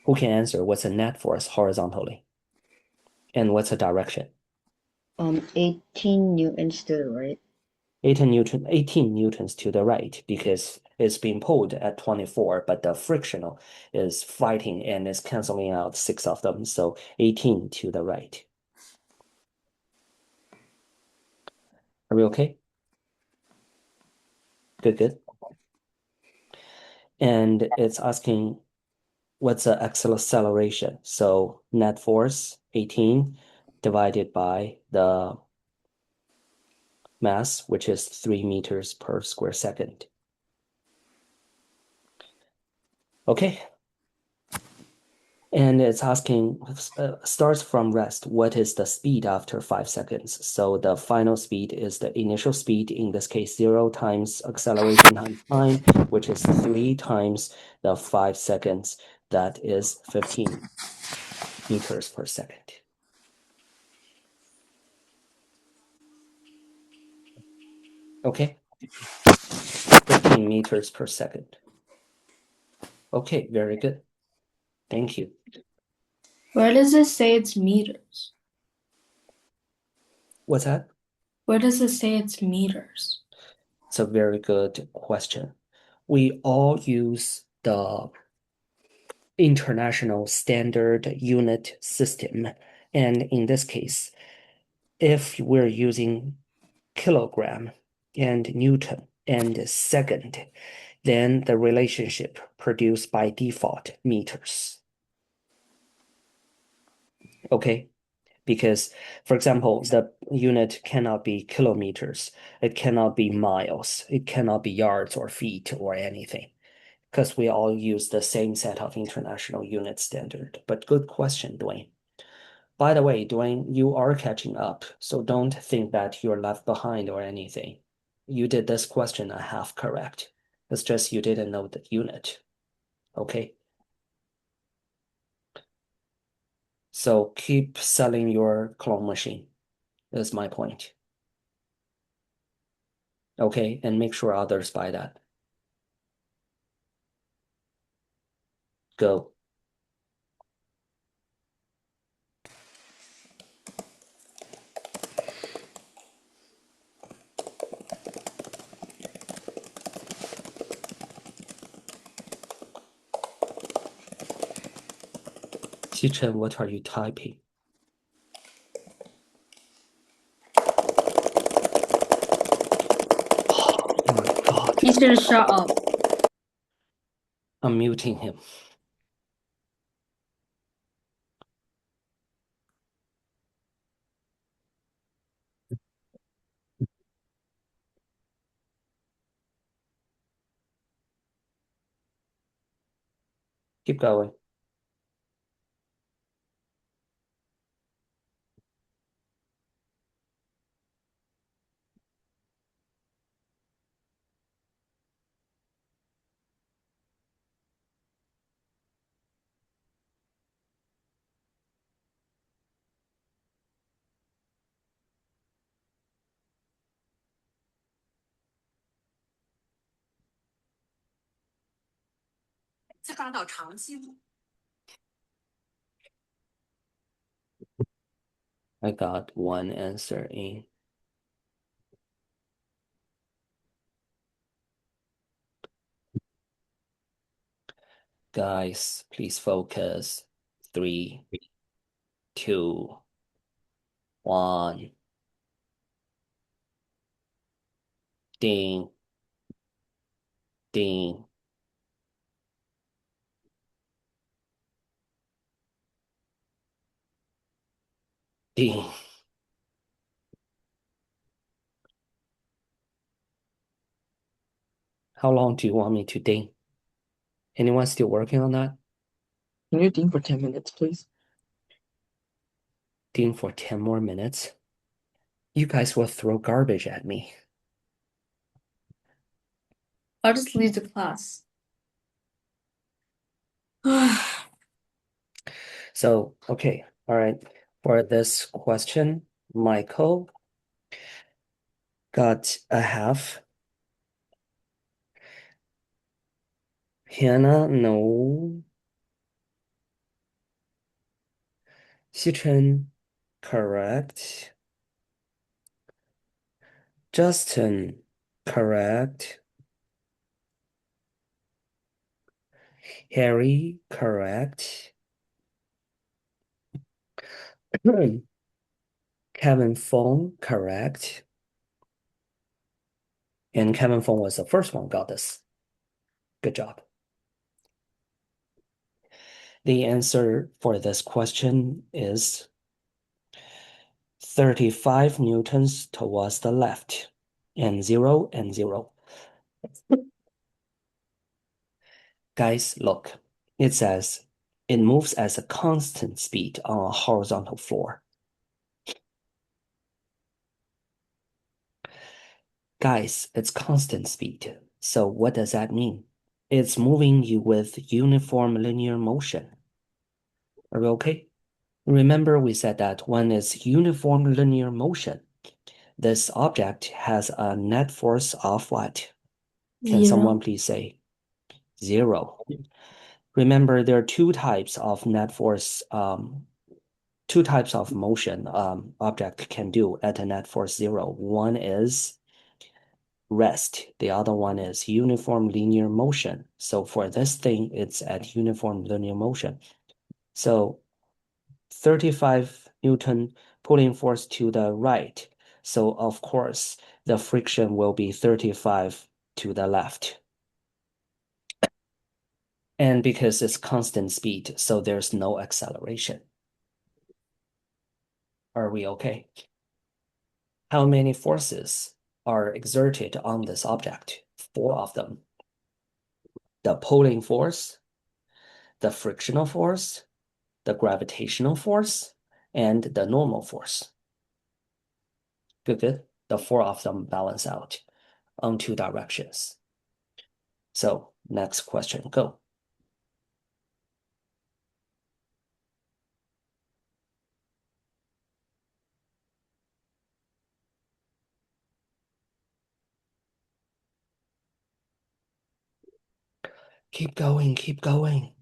Who can answer what's the net force horizontally? And what's the direction? 18 newtons to the right. 18 newtons to the right because it's being pulled at 24, but the frictional is fighting and is canceling out 6 of them. So 18 to the right. Are we okay? Good, good. And it's asking what's the acceleration? So net force 18 divided by the mass, which is 3 meters per square second. Okay. And it's asking, starts from rest, what is the speed after 5 seconds? So the final speed is the initial speed, in this case, 0 times acceleration times time, which is 3 times the 5 seconds, that is 15 meters per second. Okay, 15 meters per second. Okay, very good. Thank you. Where does it say it's meters? What's that? Where does it say it's meters? It's a very good question. We all use the international standard unit system. And in this case, if we're using kilogram and Newton and second, then the relationship produced by default meters. Okay, because for example, the unit cannot be kilometers, it cannot be miles, it cannot be yards or feet or anything, because we all use the same set of international unit standard. But good question, Dwayne. By the way, Dwayne, you are catching up, so don't think that you're left behind or anything. You did this question a half correct. It's just you didn't know the unit. Okay? So keep selling your clone machine, is my point. Okay? And make sure others buy that. Go. Qichen, what are you typing? Oh my God. He should have shut up. I'm muting him. Keep going. I got one answer in. Guys, please focus. 3, 2, 1. Ding, ding, ding. How long do you want me to ding? Anyone still working on that? Can you ding for 10 minutes, please? Ding for 10 more minutes? You guys will throw garbage at me. I'll just leave the class. So, okay, all right. For this question, Michael got a half. Hannah, no. Xichen, correct. Justin, correct. Harry, correct. Kevin Fong, correct. And Kevin Fong was the first one got this. Good job. The answer for this question is 35 newtons towards the left, and 0 and 0. Guys, look, it says it moves at a constant speed on a horizontal floor. Guys, it's constant speed. So what does that mean? It's moving you with uniform linear motion. Are we okay? Remember we said that when it's uniform linear motion, this object has a net force of what? Can someone please say? 0. Remember, there are two types of net force, two types of motion object can do at a net force 0. One is rest. The other one is uniform linear motion. So for this thing, it's at uniform linear motion. So 35 Newton pulling force to the right. So of course, the friction will be 35 to the left. And because it's constant speed, so there's no acceleration. Are we okay? How many forces are exerted on this object? 4 of them. The pulling force, the frictional force, the gravitational force, and the normal force. Good, good. The 4 of them balance out on 2 directions. So next question, go. Keep going, keep going.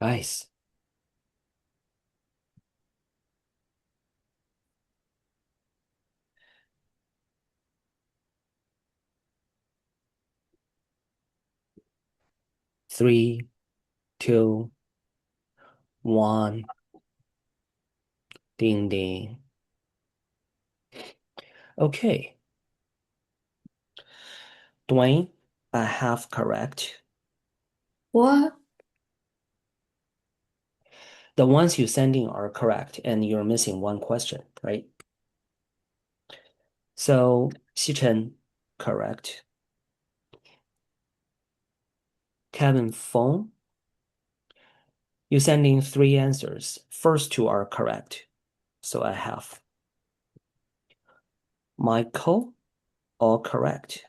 Nice. Three, two, one. Ding ding. Okay. Dwayne, I have correct. What? The ones you sending are correct, and you're missing one question, right? So Xichen, correct. Kevin Fong, you sending 3 answers. First 2 are correct. So I have Michael, all correct.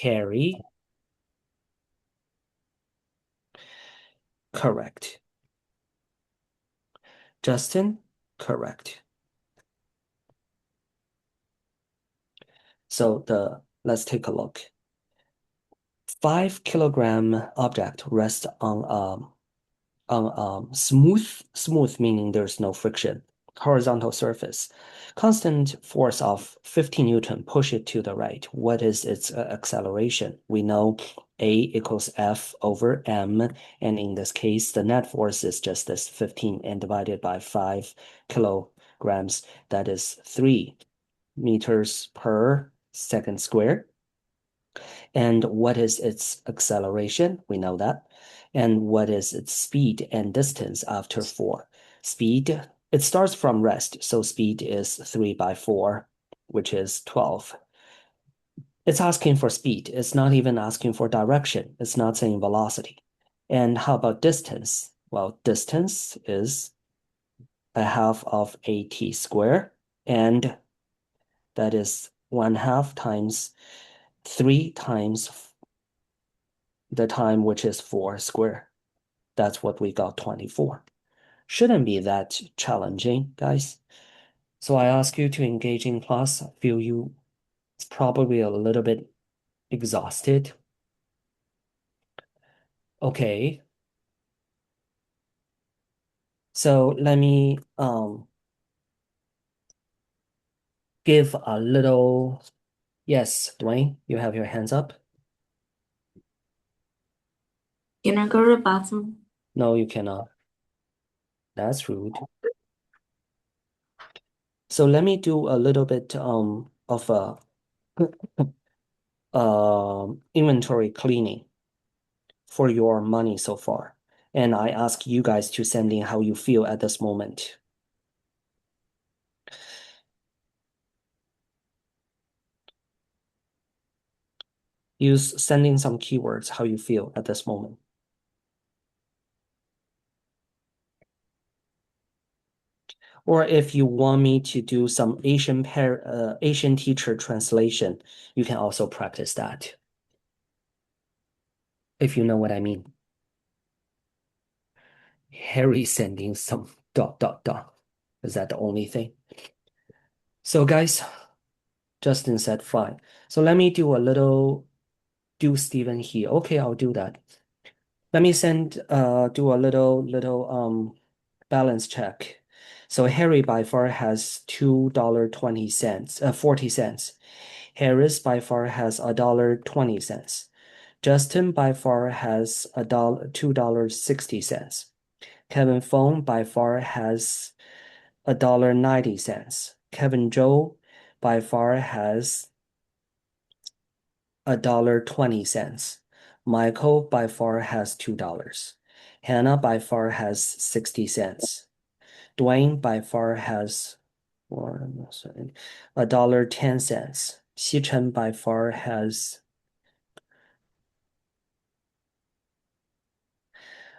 Harry, correct. Justin, correct. So let's take a look. 5-kilogram object rests on smooth meaning there's no friction, horizontal surface. Constant force of 50 Newton push it to the right. What is its acceleration? We know A equals F over M, and in this case, the net force is just this 15 and divided by 5 kilograms. That is 3 meters per second squared. And what is its acceleration? We know that. And what is its speed and distance after 4? Speed it starts from rest, so speed is 3 by 4, which is 12. It's asking for speed. It's not even asking for direction. It's not saying velocity. And how about distance? Well, distance is a half of at squared, and that is 1/2 times 3 times the time, which is 4 squared. That's what we got, 24. Shouldn't be that challenging, guys. So I ask you to engage in class. I feel you probably a little bit exhausted. Okay. So let me give a little. Yes, Dwayne, you have your hands up. Can I go to the bathroom? No, you cannot. That's rude. So let me do a little bit of a inventory cleaning for your money so far. And I ask you guys to send in how you feel at this moment. Use sending some keywords, how you feel at this moment. Or if you want me to do some Asian teacher translation, you can also practice that. If you know what I mean. Harry sending some ... Is that the only thing? So guys, Justin said fine. So let me do a little do Stephen here. Okay, I'll do that. Let me do a little balance check. So Harry by far has $2.20, 40 cents. Harris by far has $1.20. Justin by far has $2.60. Kevin Fong by far has $1.90. Kevin Joe by far has $1.20. Michael by far has $2. Hannah by far has 60 cents. Dwayne by far has $1.10. Xichen by far has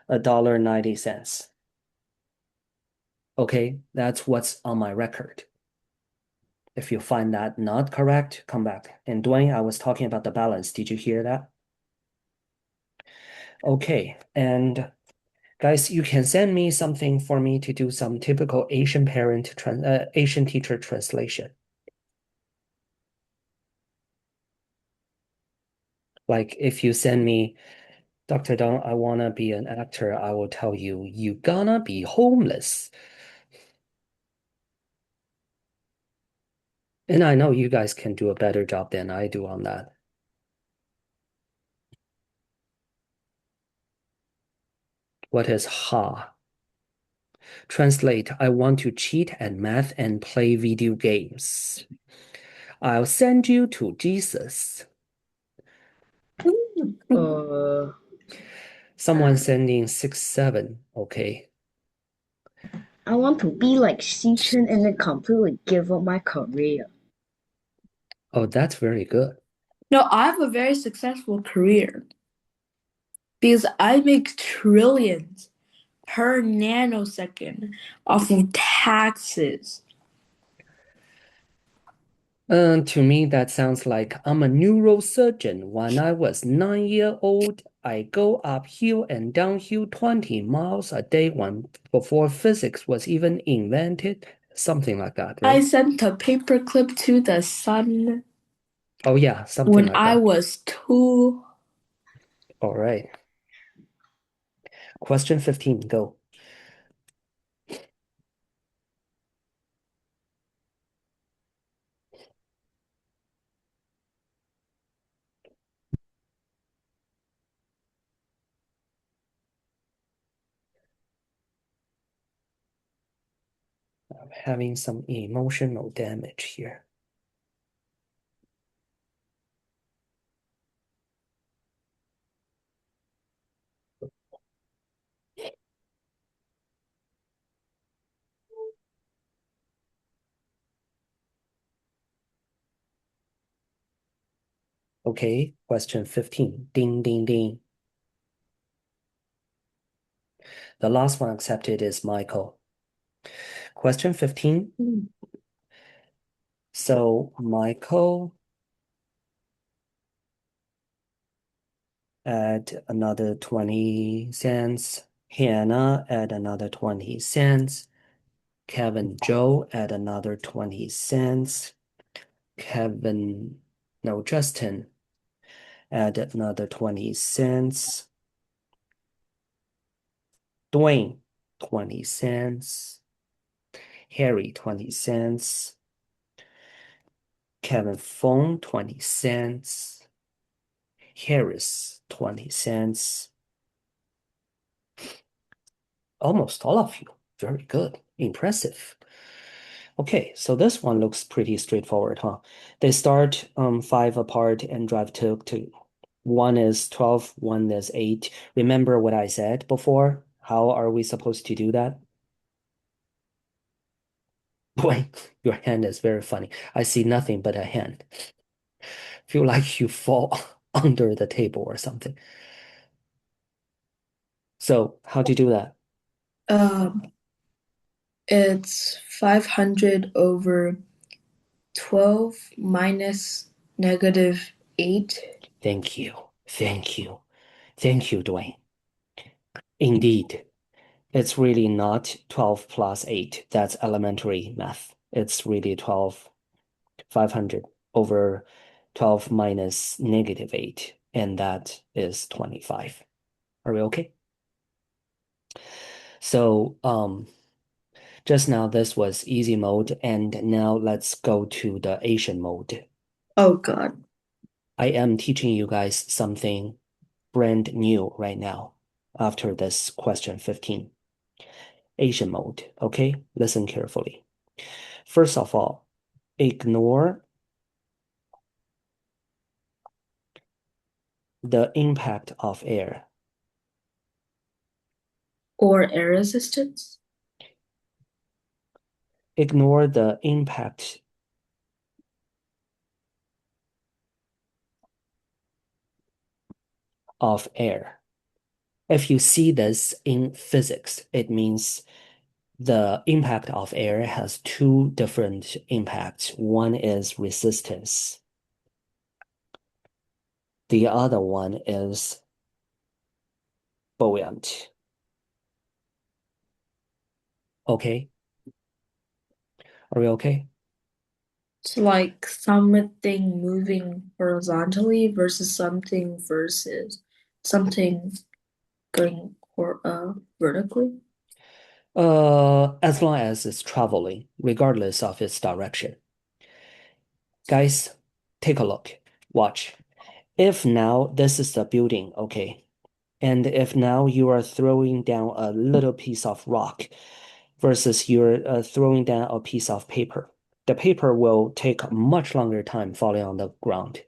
$1.90. Okay, that's what's on my record. If you find that not correct, come back. And Dwayne, I was talking about the balance. Did you hear that? Okay, and guys, you can send me something for me to do some typical Asian teacher translation. Like if you send me, Dr. Dong, I wanna be an actor, I will tell you, you gonna be homeless. And I know you guys can do a better job than I do on that. What is ha? Translate, I want to cheat at math and play video games. I'll send you to Jesus. Someone sending 6-7. Okay. I want to be like Xichen and then completely give up my career. Oh, that's very good. No, I have a very successful career because I make trillions per nanosecond off of taxes. To me, that sounds like I'm a neurosurgeon. When I was 9 years old, I go uphill and downhill 20 miles a day before physics was even invented. Something like that, I right? sent a paperclip to the sun Oh yeah, something when like I that. was 2. All right. Question 15, go. I'm having some emotional damage here. Okay, question 15. Ding, ding, ding. The last one accepted is Michael. Question 15. So Michael add another 20 cents. Hannah add another 20 cents. Kevin Joe add another 20 cents. Justin add another 20 cents. Dwayne, 20 cents. Harry, 20 cents. Kevin Fong, 20 cents. Harris, 20 cents. Almost all of you. Very good. Impressive. Okay, so this one looks pretty straightforward, huh? They start 5 apart and drive to one is 12, one is 8. Remember what I said before? How are we supposed to do that? Boy, your hand is very funny. I see nothing but a hand. Feel like you fall under the table or something. So, how do you do that? Um, it's 500 over 12 minus -8. Thank you. Thank you. Thank you, Dwayne. Indeed, it's really not 12 plus 8. That's elementary math. It's really 500 over 12 minus -8, and that is 25. Are we okay? So, just now this was easy mode, and now let's go to the Asian mode. Oh God. I am teaching you guys something brand new right now after this question 15. Asian mode, okay? Listen carefully. First of all, ignore the impact of air. Or air resistance. Ignore the impact of air. If you see this in physics, it means the impact of air has two different impacts. One is resistance. The other one is buoyant. Okay? Are we okay? It's like something moving horizontally versus something going vertically. As long as it's traveling, regardless of its direction. Guys, take a look. Watch. If now this is the building, okay, and if now you are throwing down a little piece of rock versus you're throwing down a piece of paper, the paper will take much longer time falling on the ground.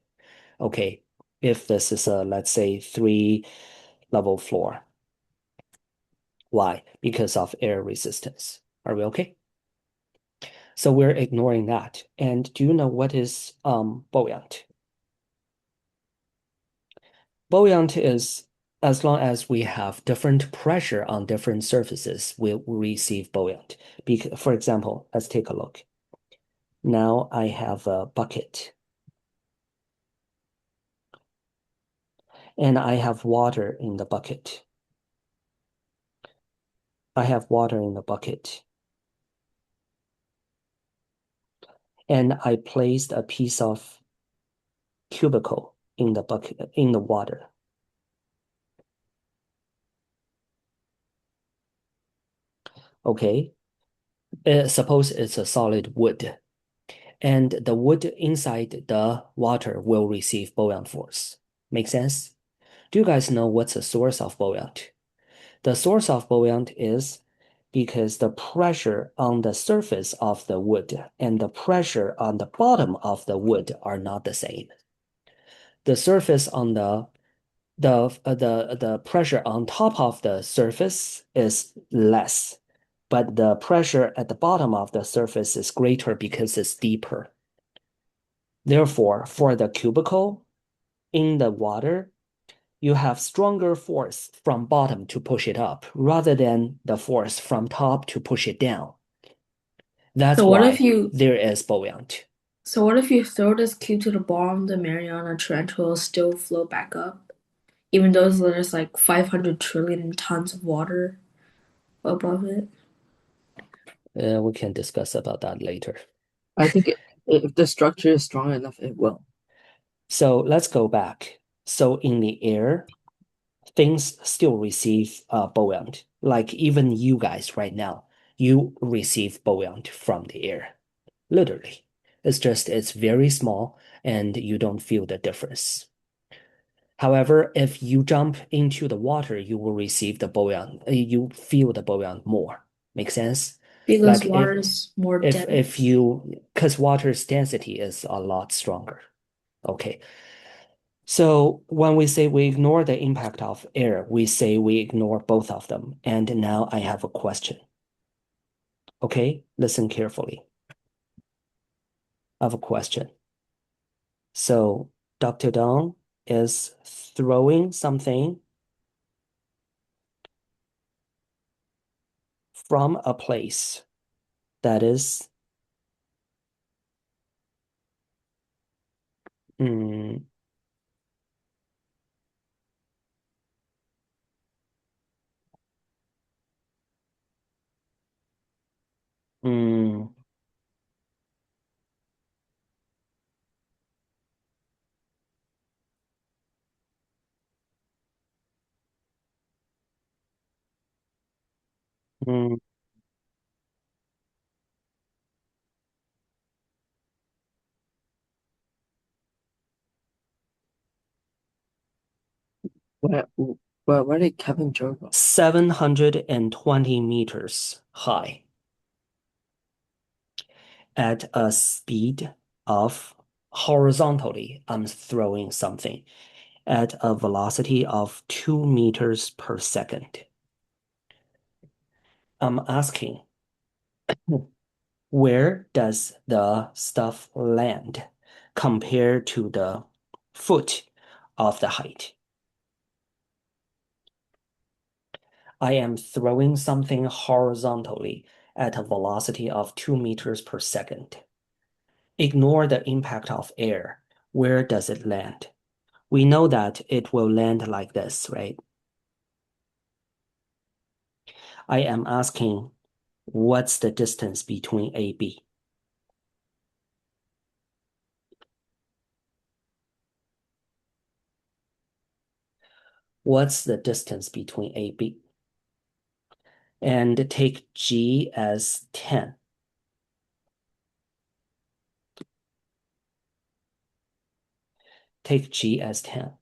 Okay, if this is a, let's say, 3-level floor. Why? Because of air resistance. Are we okay? So we're ignoring that. And do you know what is buoyant? Buoyant is as long as we have different pressure on different surfaces, we'll receive buoyant. For example, let's take a look. Now I have a bucket and I have water in the bucket. I have water in the bucket. And I placed a piece of cubicle in the bucket, in the water. Okay, suppose it's a solid wood, and the wood inside the water will receive buoyant force. Make sense? Do you guys know what's the source of buoyant? The source of buoyant is because the pressure on the surface of the wood and the pressure on the bottom of the wood are not the same. The surface on the pressure on top of the surface is less, but the pressure at the bottom of the surface is greater because it's deeper. Therefore, for the cubicle, in the water, you have stronger force from bottom to push it up rather than the force from top to push it down. That's So what if why you there is buoyant. so what if you throw this cube to the bottom of the Mariana Trench, will it still float back up? Even though there's like 500 trillion tons of water above it? We can discuss about that later. I think if the structure is strong enough, it will. So let's go back. So in the air, things still receive buoyant. Like even you guys right now, you receive buoyant from the air. Literally. It's just it's very small and you don't feel the difference. However, if you jump into the water, you will receive the buoyant. You feel the buoyant more. Make sense? Because Like water is more if dense. you because water's density is a lot stronger. Okay. So when we say we ignore the impact of air, we say we ignore both of them. And now I have a question. Okay, listen carefully. I have a question. So Dr. Dong is throwing something from a place that is mm, mm, mm, Where where did Kevin Joe go? 720 meters high at a speed of horizontally, I'm throwing something at a velocity of 2 meters per second. I'm asking, where does the stuff land compared to the foot of the height? I am throwing something horizontally at a velocity of 2 meters per second. Ignore the impact of air. Where does it land? We know that it will land like this, right? I am asking, what's the distance between A, B? What's the distance between A, B? And take G as 10. Take G as 10.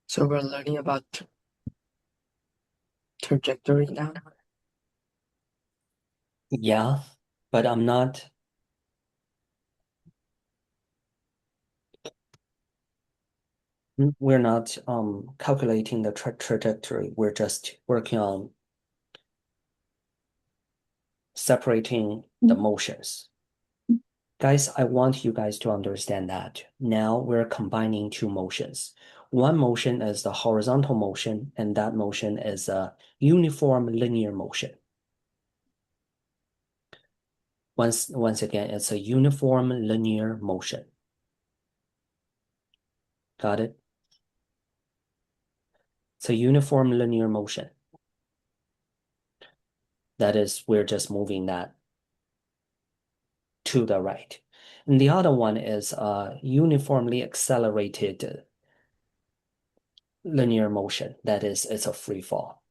So we're learning about trajectory now. Yeah, but I'm not. We're not calculating the trajectory. We're just working on separating the motions. Guys, I want you guys to understand that. Now we're combining two motions. One motion is the horizontal motion, and that motion is a uniform linear motion. Once again, it's a uniform linear motion. Got it? It's a uniform linear motion. That is, we're just moving that to the right. And the other one is a uniformly accelerated linear motion. That is, it's a free fall.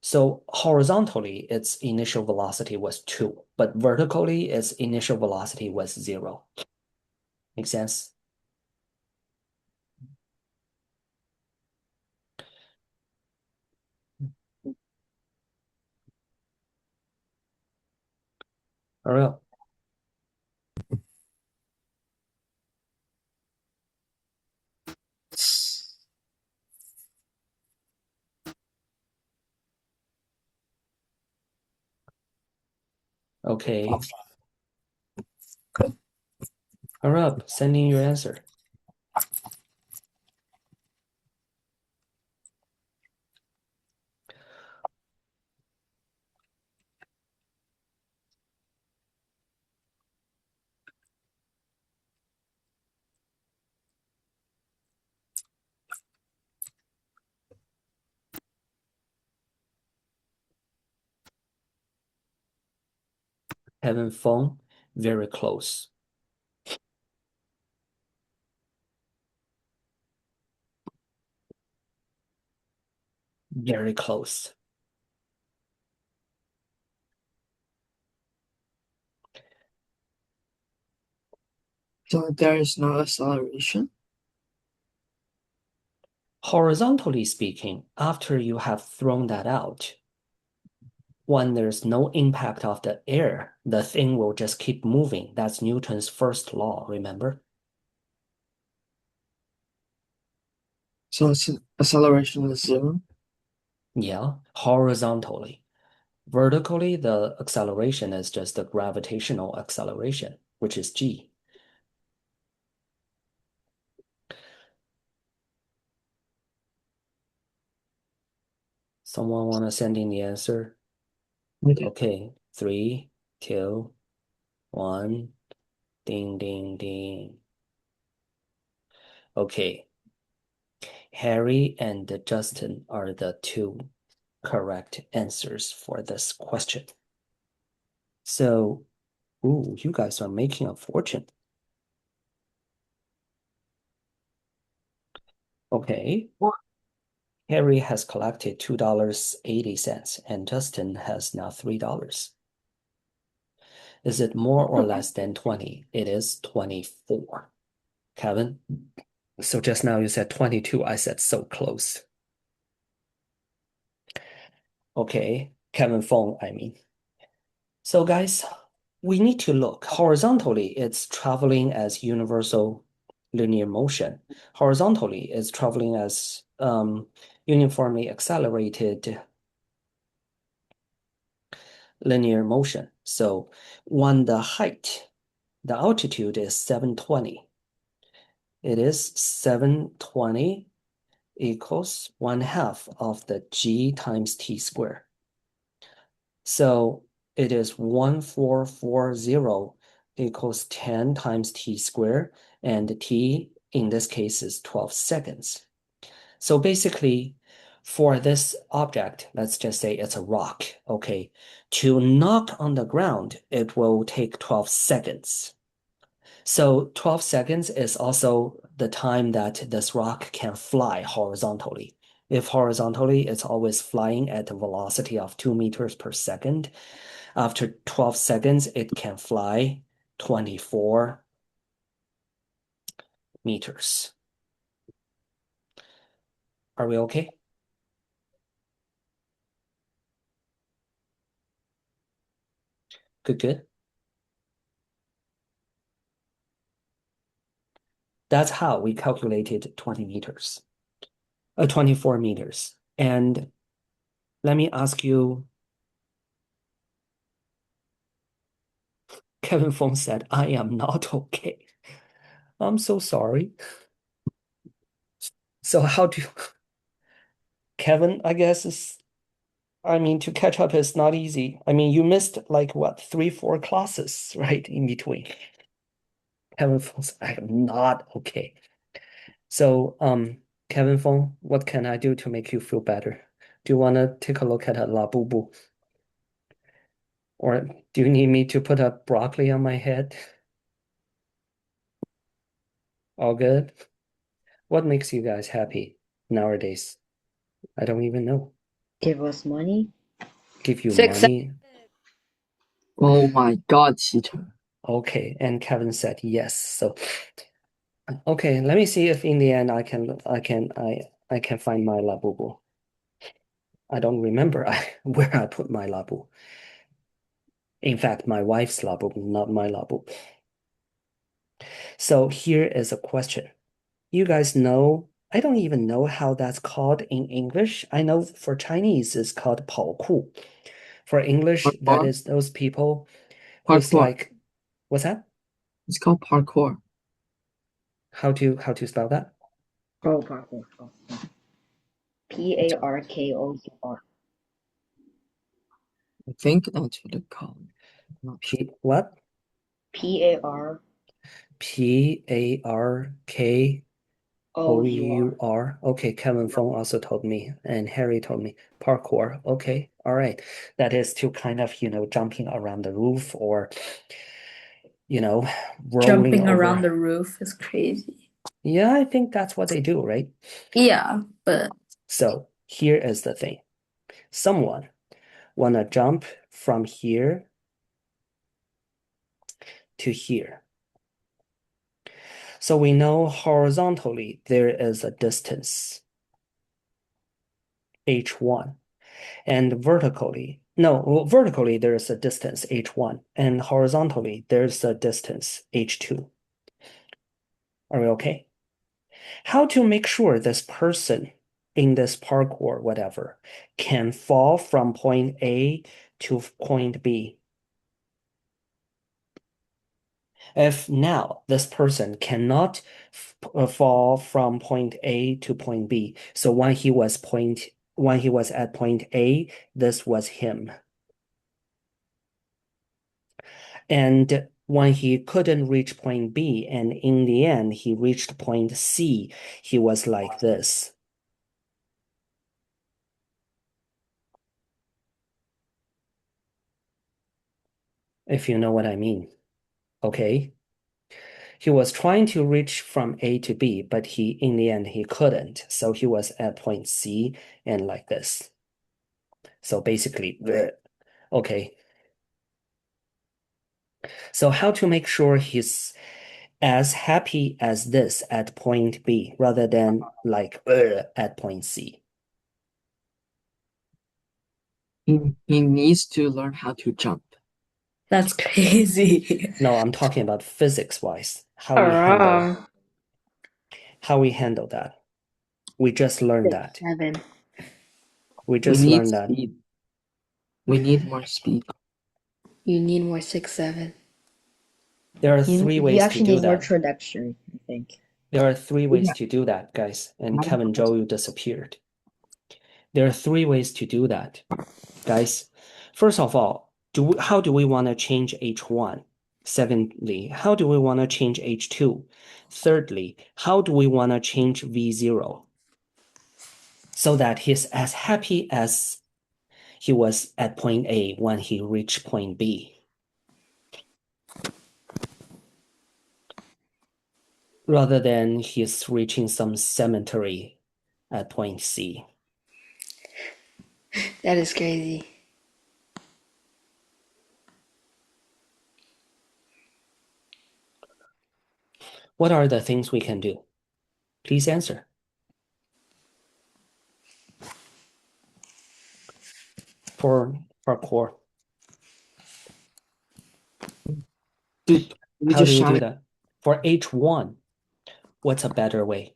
So horizontally, its initial velocity was 2, but vertically, its initial velocity was 0. Make sense? Hurry up. Okay. Hurry up. Send in your answer. Having fun, very close. Very close. So there is no acceleration. Horizontally speaking, after you have thrown that out, when there's no impact of the air, the thing will just keep moving. That's Newton's first law, remember? So acceleration is 0. Yeah, horizontally. Vertically, the acceleration is just the gravitational acceleration, which is g. Someone want to send in the answer? Okay. Okay, 3, 2, 1. Ding, ding, ding. Okay. Harry and Justin are the two correct answers for this question. So, ooh, you guys are making a fortune. Okay. Harry has collected $2.80 and Justin has now $3. Is it more or less than 20? It is 24. Kevin? So just now you said 22. I said so close. Okay, Kevin Fong, I mean. So guys, we need to look. Horizontally, it's traveling as universal linear motion. Horizontally, it's traveling as uniformly accelerated linear motion. So when the height, the altitude is 720, it is 720 equals 1/2 of the g times t squared. So it is 1440 equals 10 times t squared, and t in this case is 12 seconds. So basically, for this object, let's just say it's a rock, okay? To knock on the ground, it will take 12 seconds. So 12 seconds is also the time that this rock can fly horizontally. If horizontally, it's always flying at a velocity of 2 meters per second. After 12 seconds, it can fly 24 meters. Are we okay? Good, good. That's how we calculated 20 meters, 24 meters. And let me ask you, Kevin Fong said, I am not okay. I'm so sorry. So how do you, Kevin, I guess I mean, to catch up is not easy. I mean, you missed like what, 3, 4 classes, right, in between. Kevin Fong said, I am not okay. So, Kevin Fong, what can I do to make you feel better? Do you want to take a look at a Labubu? Or do you need me to put a broccoli on my head? All good? What makes you guys happy nowadays? I don't even know. Give us money. Give you Success. money? Oh my God, teacher. Okay, and Kevin said yes. So, okay, let me see if in the end I can find my Labubu. I don't remember where I put my Labu. In fact, my wife's Labu, not my Labu. So here is a question. You guys know, I don't even know how that's called in English. I know for Chinese it's called 跑酷. For English, that Parkour. is those people who's Parkour. like, what's that? It's called parkour. How to spell that? Oh, parkour. Parkour. I think that's what they call it. I'm not sure. What? Parkour. Parkour. Okay, Kevin Fong also told me, and Harry told me parkour. Okay, all right. That is to kind of, jumping around the roof or, rolling Jumping over. around the roof is crazy. Yeah, I think that's what they do, right? Yeah, but So here is the thing. Someone wanna jump from here to here. So we know horizontally there is a distance, h1. And vertically there is a distance, h1. And horizontally, there's a distance, h2. Are we okay? How to make sure this person in this parkour, whatever, can fall from point A to point B? If now this person cannot fall from point A to point B, so when he was at point A, this was him. And when he couldn't reach point B, and in the end he reached point C, he was like this. If you know what I mean. Okay? He was trying to reach from A to B, but in the end he couldn't. So he was at point C and like this. So basically, bleh. Okay. So how to make sure he's as happy as this at point B rather than like at point C? He needs to learn how to jump. that's crazy. No, I'm talking about physics-wise, how we handle that. We just learned that. 7. We We just need learned that. speed. We need more speed. You need more 6, 7. There are three You ways to actually do need more that. trajectory, I think. There are three ways Yeah. to do that, guys. And How Kevin about- Zhou, you disappeared. There are three ways to do that, guys. First of all, how do we want to change H1? Secondly, how do we want to change H2? Thirdly, how do we want to change V0? So that he's as happy as he was at point A when he reached point B. Rather than he's reaching some cemetery at point C. That is crazy. What are the things we can do? Please answer. For parkour. Dude, we How just do we do shouted. that? For H1, what's a better way?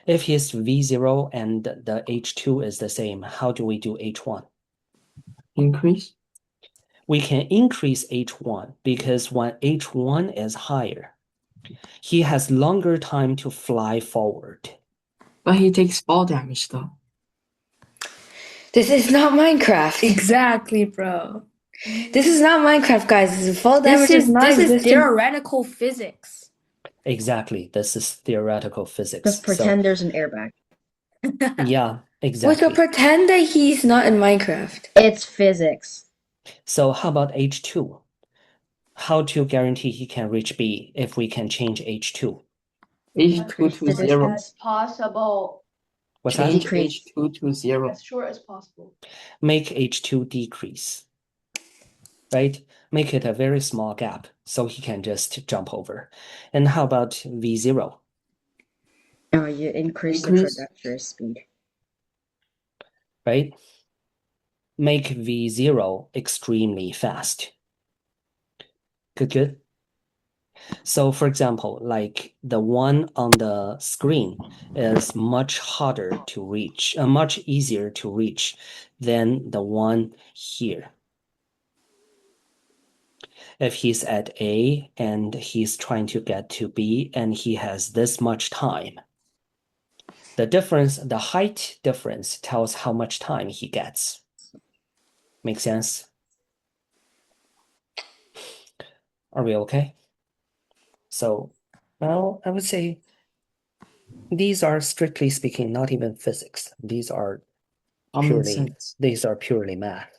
If his V0 and the H2 is the same, how do we do H1? Increase. We can increase H1 because when H1 is higher, he has longer time to fly forward. But he takes fall damage though. This is not Minecraft. Exactly, bro. This is not Minecraft, guys. This is fall damage This is non-existent. theoretical physics. Exactly. This is theoretical physics. Just pretend there's an airbag. Yeah, Wait, so exactly. pretend that he's not in Minecraft. It's physics. So how about H2? How to guarantee he can reach B if we can change H2? H2 to The 0. distance. Possible. What's that? Change Decrease. H2 to 0. As short as possible. Make H2 decrease, right? Make it a very small gap so he can just jump over. And how about V0, You increase the Increase. trajectory speed. right? Make V0 extremely fast. Good. So for example, like the one on the screen is much harder to reach, much easier to reach than the one here. If he's at A and he's trying to get to B and he has this much time, the difference, the height difference tells how much time he gets. Make sense? Are we okay? So, well, I would say these are strictly speaking not even physics. These are Common purely sense. math.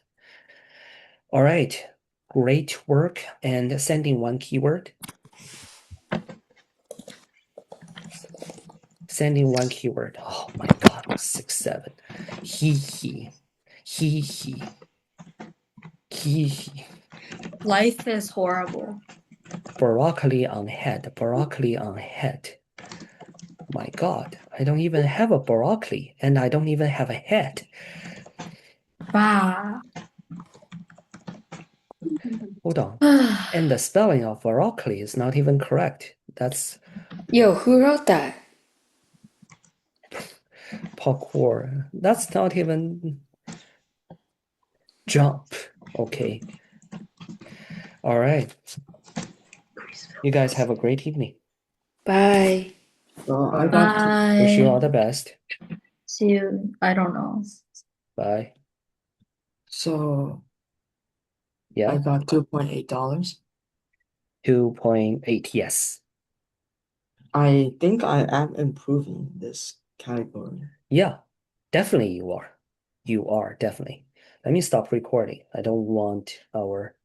All right, great work. And sending one keyword. Sending one keyword. Oh my God, 6, 7. He. Life is horrible. Broccoli on head. My God, I don't even have a broccoli and I don't even have a head. Wow. Hold on. And the spelling of broccoli is not even correct. That's Yo, who wrote that? parkour. That's not even jump. Okay. All right. You guys have a great evening. Bye. So I got Wish you all Bye. the best. See you. I don't know. Bye. so I Yeah. got $2.8. 2.8. Yes. I think I am improving this category. Yeah. Definitely you are. You are definitely. Let me stop recording. I don't want our